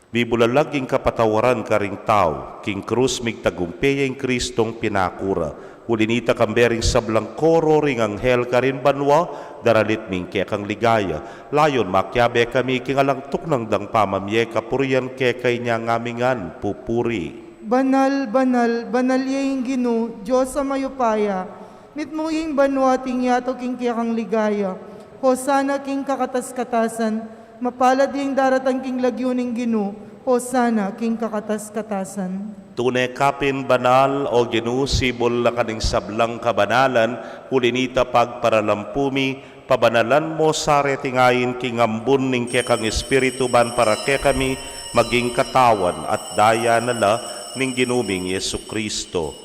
Bibulalaging kapatawaran karing tao, king krus migtagumpeya ing Kristong pinakura. Ulinita kambering sablang koro ring anghel karin banwa, daralit mingke kang ligaya. Layon makyabe kami kingalangtok ng dang pamamye kapurian kekay niya ngamingan pupuri. Banal, banal, banal yung Ginoo, Diyos sa mayupaya, nit mo yung banwa ting yato king kaya kang ligaya. Hosana king kakatas-katasan, mapalad yung daratang king lagyo ning Ginoo, Hosana king kakatas-katasan. Tunay kapin banal o ginusibol na kaning sablang kabanalan, hulinita pagparalampumi, pabanalan mo sare tingayin kingambun ning kekang espiritu ban para ke kami maging katawan at daya nala ning ginuming Yesu Kristo.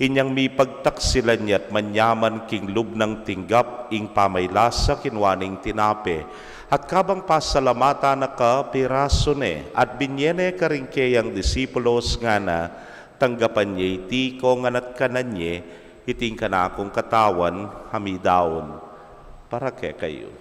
Inyang mi pagtaksilan niya at manyaman king lubnang tinggap ing pamaylasa kinwaning tinape. At kabang pasalamata na ka pirasone at binyene karingkeyang disipulos nga na tanggapan niya iti ko nganat kananye iting ka akong katawan hamidaon para ke kayo.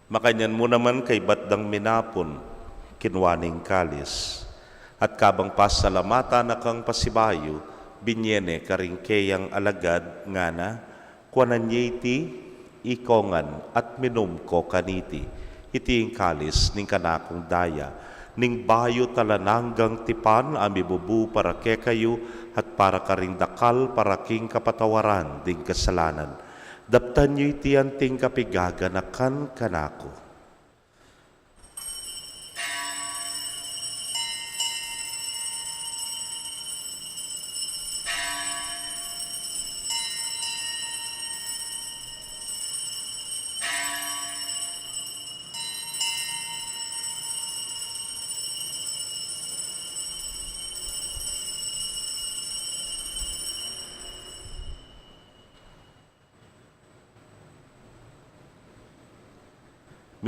Makanyan mo naman kay batdang minapon, kinwaning kalis. At kabang pasalamata na kang pasibayo, binyene karingkeyang alagad nga na, kwananyeti, ikongan at minum ko kaniti. Iti kalis ning kanakong daya, ning bayo talananggang tipan amibubu para ke kayo at para karindakal para king kapatawaran ding kasalanan. Daptan nyo iti anting kapigaganakan kanako.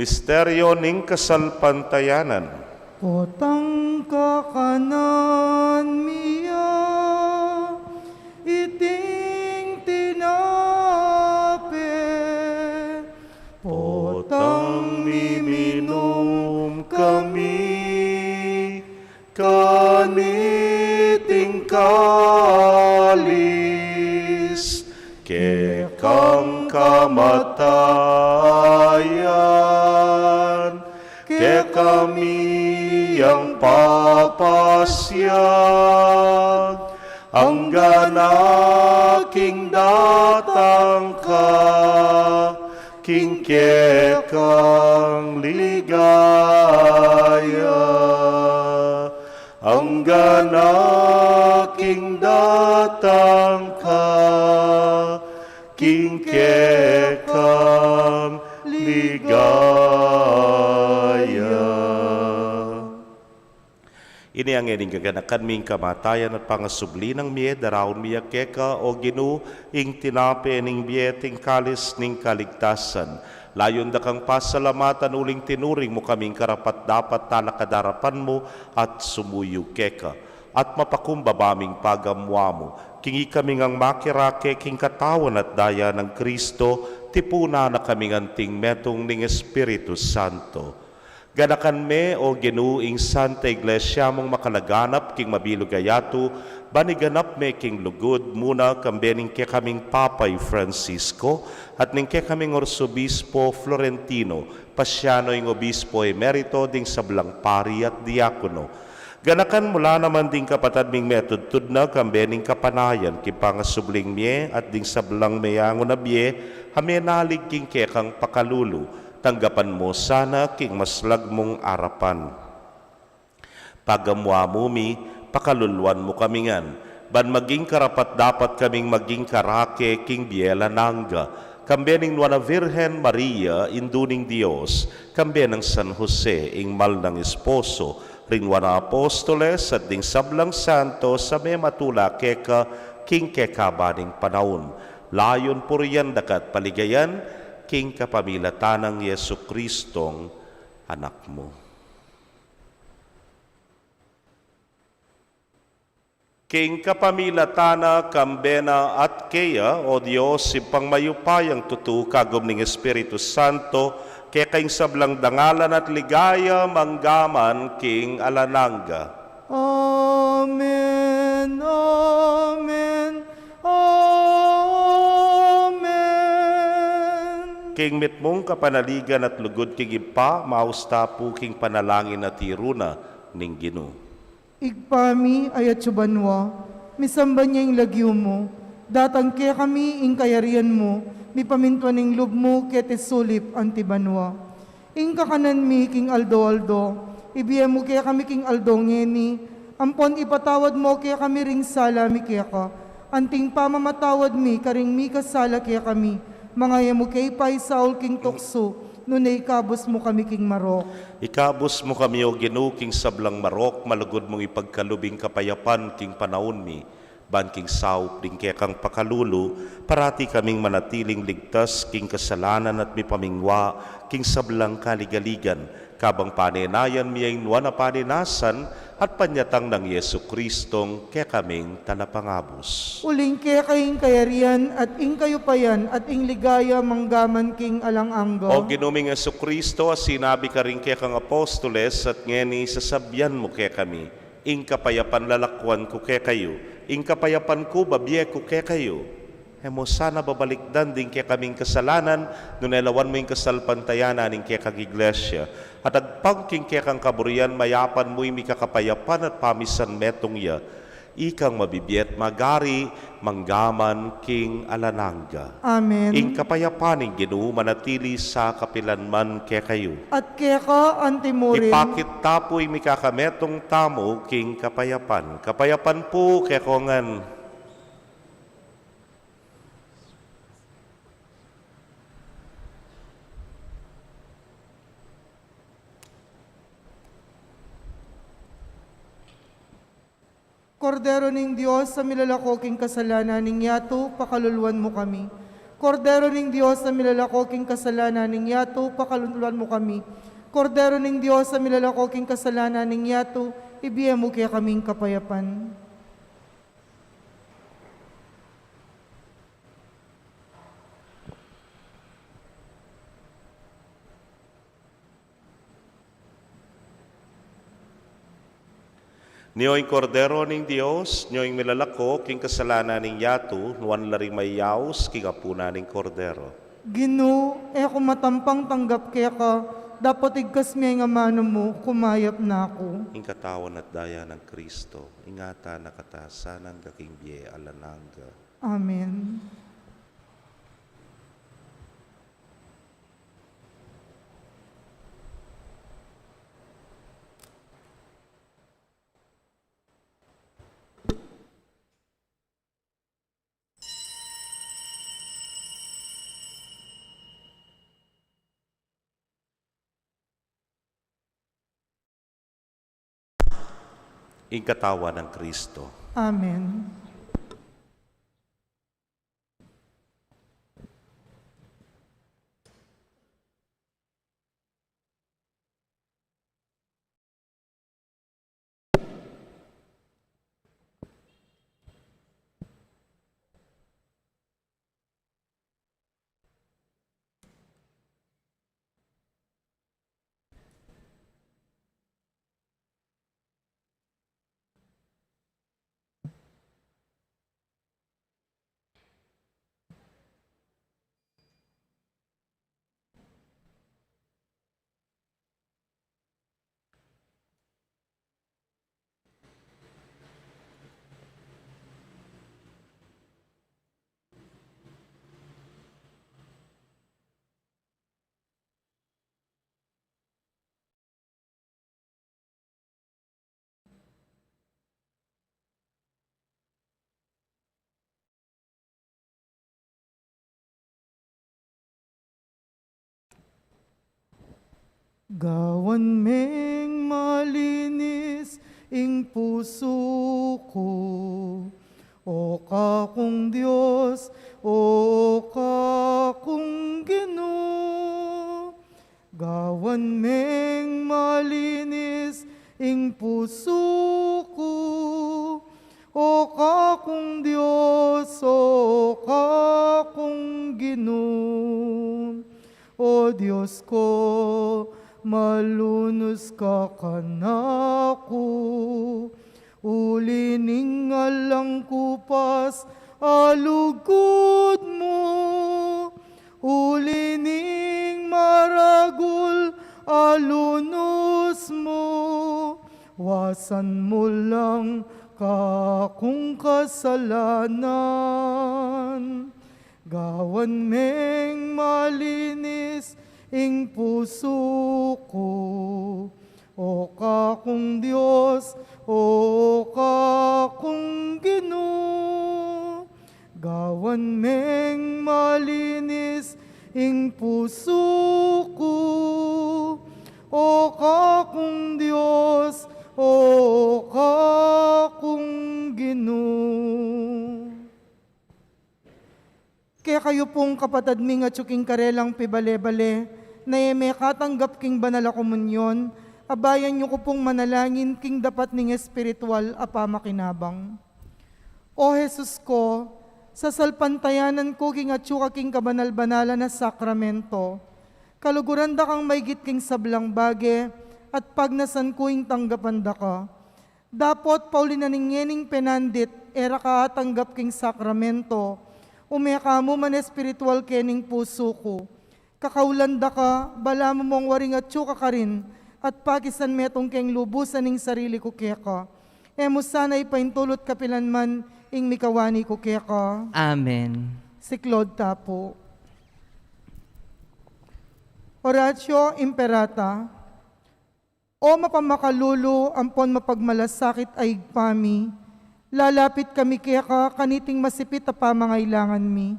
Misteryo ning kasalpantayanan. Potang kakanan miya, iting tinape. Potang miminum kami, kaniting kalis, kekang kamatayan, ke kami yang papasyag, hanggang aking datang ka, king kekang ligaya. Hanggang aking datang ka, king kekang ligaya. Ini ang ining kaganakan ming kamatayan at pangasubli ng miye, daraon miya keka o ginu, ing tinape ning miye, ting kalis ning kaligtasan. Layon da kang pasalamatan uling tinuring mo kaming karapat dapat talakadarapan mo at sumuyo keka. At mapakumbabaming pagamwa mo, kingi kaming ang makirake king katawan at daya ng Kristo, tipuna na kaming anting metong ning Espiritu Santo. Ganakan me o ginuing Santa Iglesia mong makalaganap king mabilugayato, baniganap me king lugod muna kambening ke kaming Papay Francisco at ning ke kaming Orsobispo Florentino, pasyano ing Obispo Emerito ding sablang pari at diakono. Ganakan mula naman ding kapatad ming metod na kambening kapanayan ki pangasubling mie at ding sablang mayango na bie, hamenalig king ke kang pakalulu. Tanggapan mo sana king maslag mong arapan. Pagamwa mo mi, pakaluluan mo kamingan. Ban maging karapat dapat kaming maging karake king biela nangga. Kambe ning Nuana Virgen Maria, induning Dios. Kambe ng San Jose, ing mal ng esposo. Rinwana Apostoles at ding sablang santo sa may matula keka king kekabaning panahon. Layon puriyan dakat paligayan, king kapamilatanang Yesu Kristong anak mo. King kapamilatana kambena at keya, o Diyos, ipang mayupayang tutu kagom ning Espiritu Santo, kaya kaing sablang dangalan at ligaya manggaman king alananga. Amen, amen, amen. King mitmong kapanaligan at lugod king ipa, mausta po king panalangin at iruna ning Gino. Igpami ayat subanwa, misamba niya yung lagyo mo, datang kaya kami ing kayarian mo, mi pamintuan ing lub mo kete sulip antibanwa. Ing kakanan mi king aldo, ibiya mo kaya kami king aldo ngeni, ampon ipatawad mo kaya kami ring sala mi kaya ka, anting pamamatawad mi karing mi kasala kaya kami, mga mo kay pay Saul king tukso, nunay kabos mo kami king marok. Ikabos mo kami o Gino king sablang marok, malugod mong ipagkalubing kapayapan king panahon mi, ban king saup ding kekang pakalulu, parati kaming manatiling ligtas king kasalanan at mi pamingwa king sablang kaligaligan, kabang panenayan mi ay nuan na paninasan at panyatang ng Yesu Kristong kaya kaming talapangabos. Uling kaya kayong kayarian at ing kayo payan at ing ligaya manggaman king alang-angga. O ginuming Yesu Kristo, sinabi ka rin kaya kang apostoles at ngeni sasabyan mo kaya kami, ing kapayapan lalakwan ko kaya kayo, ing kapayapan ko babye ko kaya kayo. Hemo sana babalikdan din kaya kaming kasalanan, nunelawan mo yung kasalpantayanan ng kaya kang iglesia. At agpangking kaya kang kaburian, mayapan mo yung mikakapayapan at pamisan metong ya. Ikang mabibiyet magari, manggaman king alananga. Amen. Ing kapayapaning Ginoo manatili sa kapilanman kaya kayo. At kaya ka antimurin. Ipakit tapoy mikakametong tamo king kapayapan. Kapayapan po kaya kongan. Kordero ning Diyos sa milalakoking kasalanan ning yato, pakaluluan mo kami. Kordero ning Diyos sa milalako king kasalanan ning yato, pakaluntulan mo kami. Kordero ning Diyos sa milalako king kasalanan ning yato, ibiyem mo kaya kaming kapayapan. Niyo'y kordero ning Dios, niyo'y milalako, king kasalanan ning yato, nuan laring mayaws, king apuna ning kordero. Ginoo, ako matampang tanggap kaya ka, dapat igkas miya nga mano mo, kumayap na ako. Ing katawan at daya ng Kristo, ingata nakatasanan kaking biye alanangga. Amen. Ing katawan ng Kristo. Amen. Gawan meng malinis ing puso ko, o kakong Diyos, o kakong Ginoo. Gawan meng malinis ing puso ko, o kakong Diyos, o kakong Ginoo. O Diyos ko, malunos ka kanako, ulining alang kupas, alugod mo, ulining maragul, alunos mo, wasan mo lang kakong kasalanan. Gawan meng malinis ing puso ko, o kakong Diyos, o kakong Ginoo. Gawan meng malinis ing puso ko, o kakong Diyos, o kakong Ginoo. Kaya kayo pong kapatad mi nga tsuking karelang pibale-bale, na eme katanggap king banal a komunyon, abayan nyo ko pong manalangin king dapat ning espiritual a pamakinabang. O Jesus ko, sa salpantayanan ko king atsuka king kabanal-banala na sakramento, kaluguran da kang maygit king sablang bage, at pagnasan ko ing tanggapan da ka. Dapot paulinaningening penandit, era ka tanggap king sakramento, umeka mo man espiritual kening puso ko. Kakaulanda ka, bala mo mong waring at tsuka ka rin, at pakisan metong keng lubusan ning sarili ko keka. Emo sana ipaintulot kapilanman ing mikawani ko keka. Amen. Si Claude Tapo. Oratio Imperata. O mapamakalulu, ampon mapagmalasakit ay igpami, lalapit kami kaya ka, kaniting masipit a pamangailangan mi.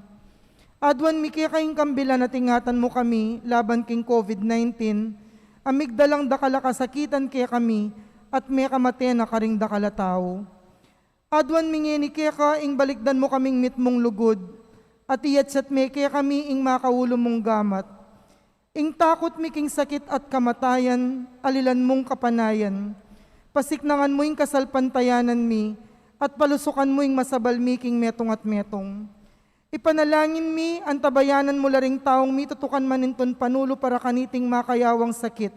Adwan mi kaya kayong kambila na tingatan mo kami, laban king COVID-19, amigdalang dakala kasakitan kaya kami, at may kamate na karing dakala tao. Adwan mi ngeni kaya ka, ing balikdan mo kaming mitmong lugod, at iyatsat me kaya kami ing makaulo mong gamat. Ing takot mi king sakit at kamatayan, alilan mong kapanayan. Pasiknangan mo ing kasalpantayanan mi, at palusukan mo ing masabal mi king metong at metong. Ipanalangin mi, antabayanan mo laring taong mi, tutukan maninton panulo para kaniting makayawang sakit,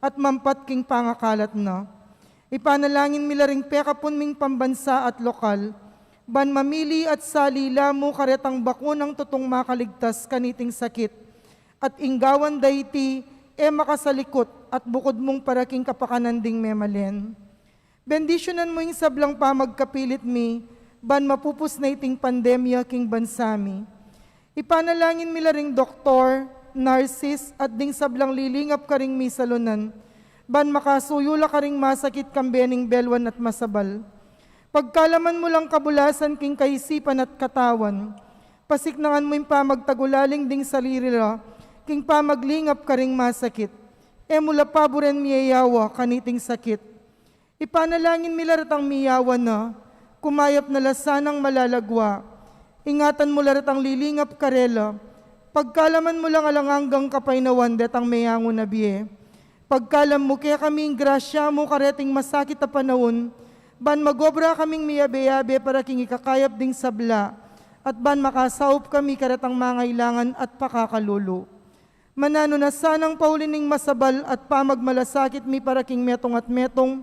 at mampat king pangakalat na. Ipanalangin mi laring pekapon ming pambansa at lokal, ban mamili at salila mo karetang bakunang tutong makaligtas kaniting sakit, at inggawan dayti makasalikot at bukod mong paraking kapakananding memalen. Bendisyonan mo yung sablang pamagkapilit mi, ban mapupus na iting pandemya king bansami. Ipanalangin mi laring doktor, nurses, at ding sablang lilingap karing mi salunan, ban makasuyula karing masakit kambening belwan at masabal. Pagkalaman mo lang kabulasan king kaisipan at katawan, pasiknangan mo yung pamagtagulaling ding salirila, king pamaglingap karing masakit, mula paboren miyayawa kaniting sakit. Ipanalangin milaratang miyawa na, kumayap na lasanang malalagwa, ingatan mo laratang lilingap karela, pagkalaman mo lang alanganggang kapainawan detang mayango na biye. Pagkalam mo kaya kaming grasya mo kareting masakit na panahon, ban magobra kaming miyabe-yabe para king ikakayap ding sabla, at ban makasaup kami karetang mangailangan at pakakalulo. Manano na sanang paulining masabal at pamagmalasakit mi para king metong at metong,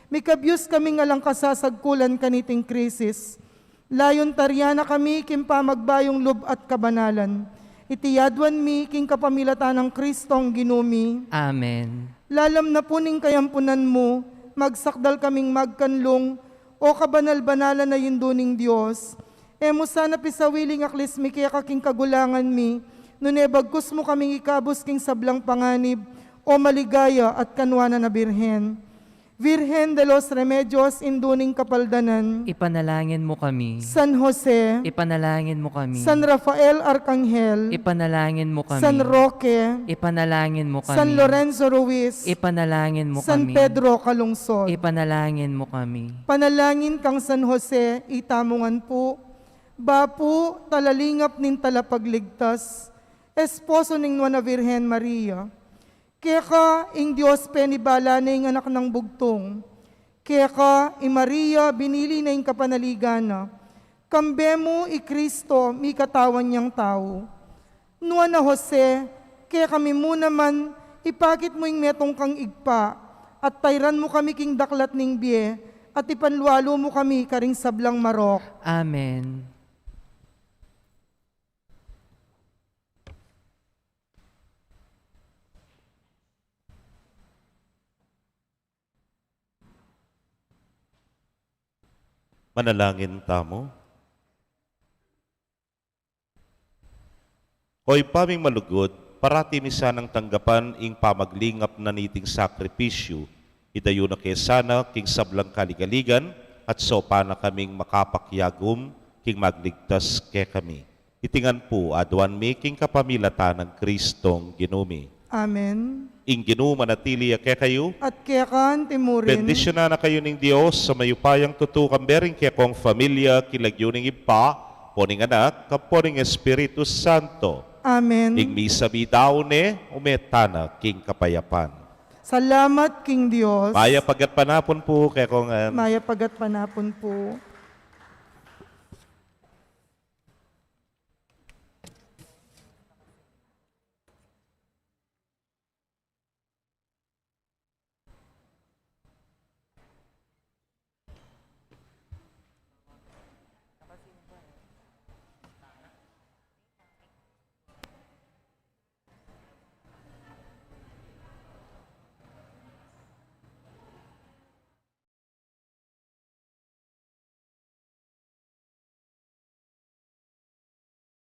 mi kabyus kaming alang kasasagkulan kaniting krisis. Layon taryana kami king pamagbayong lub at kabanalan. Itiyadwan mi king kapamilatan ng Kristong ginumi. Amen. Lalam na puning kayampunan mo, magsakdal kaming magkanlong, o kabanal-banalan na yunduning Diyos. Emo sana pisawiling aklis mi kaya kaking kagulangan mi, nune bagkus mo kaming ikabos king sablang panganib, o maligaya at kanwana na birhen. Virgen de los Remedios, induning kapaldanan. Ipanalangin mo kami. San Jose, Ipanalangin mo kami. San Rafael Arcangel, Ipanalangin mo kami. San Roque, Ipanalangin mo kami. San Lorenzo Ruiz, Ipanalangin mo San kami. Pedro Calungsod. Ipanalangin mo kami. Panalangin kang San Jose, itamungan po. Bapu, talalingap nin talapagligtas, esposo ning Nuana Virgen Maria. Kaya ka, ing Diyos penibala na ing anak ng bugtong. Kaya ka, Maria, binili na ing kapanaligana. Kambe mo, Kristo, mi katawan niyang tao. Nuana Jose, kaya kami mo naman, ipakit mo ing metong kang igpa, at tayran mo kami king daklat ning biye, at ipanlualo mo kami karing sablang marok. Amen. Manalangin tamo. Hoy paming malugod, parati mi sanang tanggapan ing pamaglingap na niting sakripisyo, idayo na kay sana king sablang kaligaligan, at sopa na kaming makapakyagum king magligtas kay kami. Itingan po adwan mi king kapamilatan ng Kristong ginumi. Amen. Ing ginumanatili kay kayo, At kaya kan timurin. bendisyon na kayo ng Diyos sa mayupayang tutukang bering kaya kong familia, kilagyo ng ipa, poning anak, kaponing Espiritu Santo. Amen. Ing misa bidaw ne, umetana king kapayapan. Salamat King Diyos. Maya pagat panapon po kaya kong Maya pagat panapon po.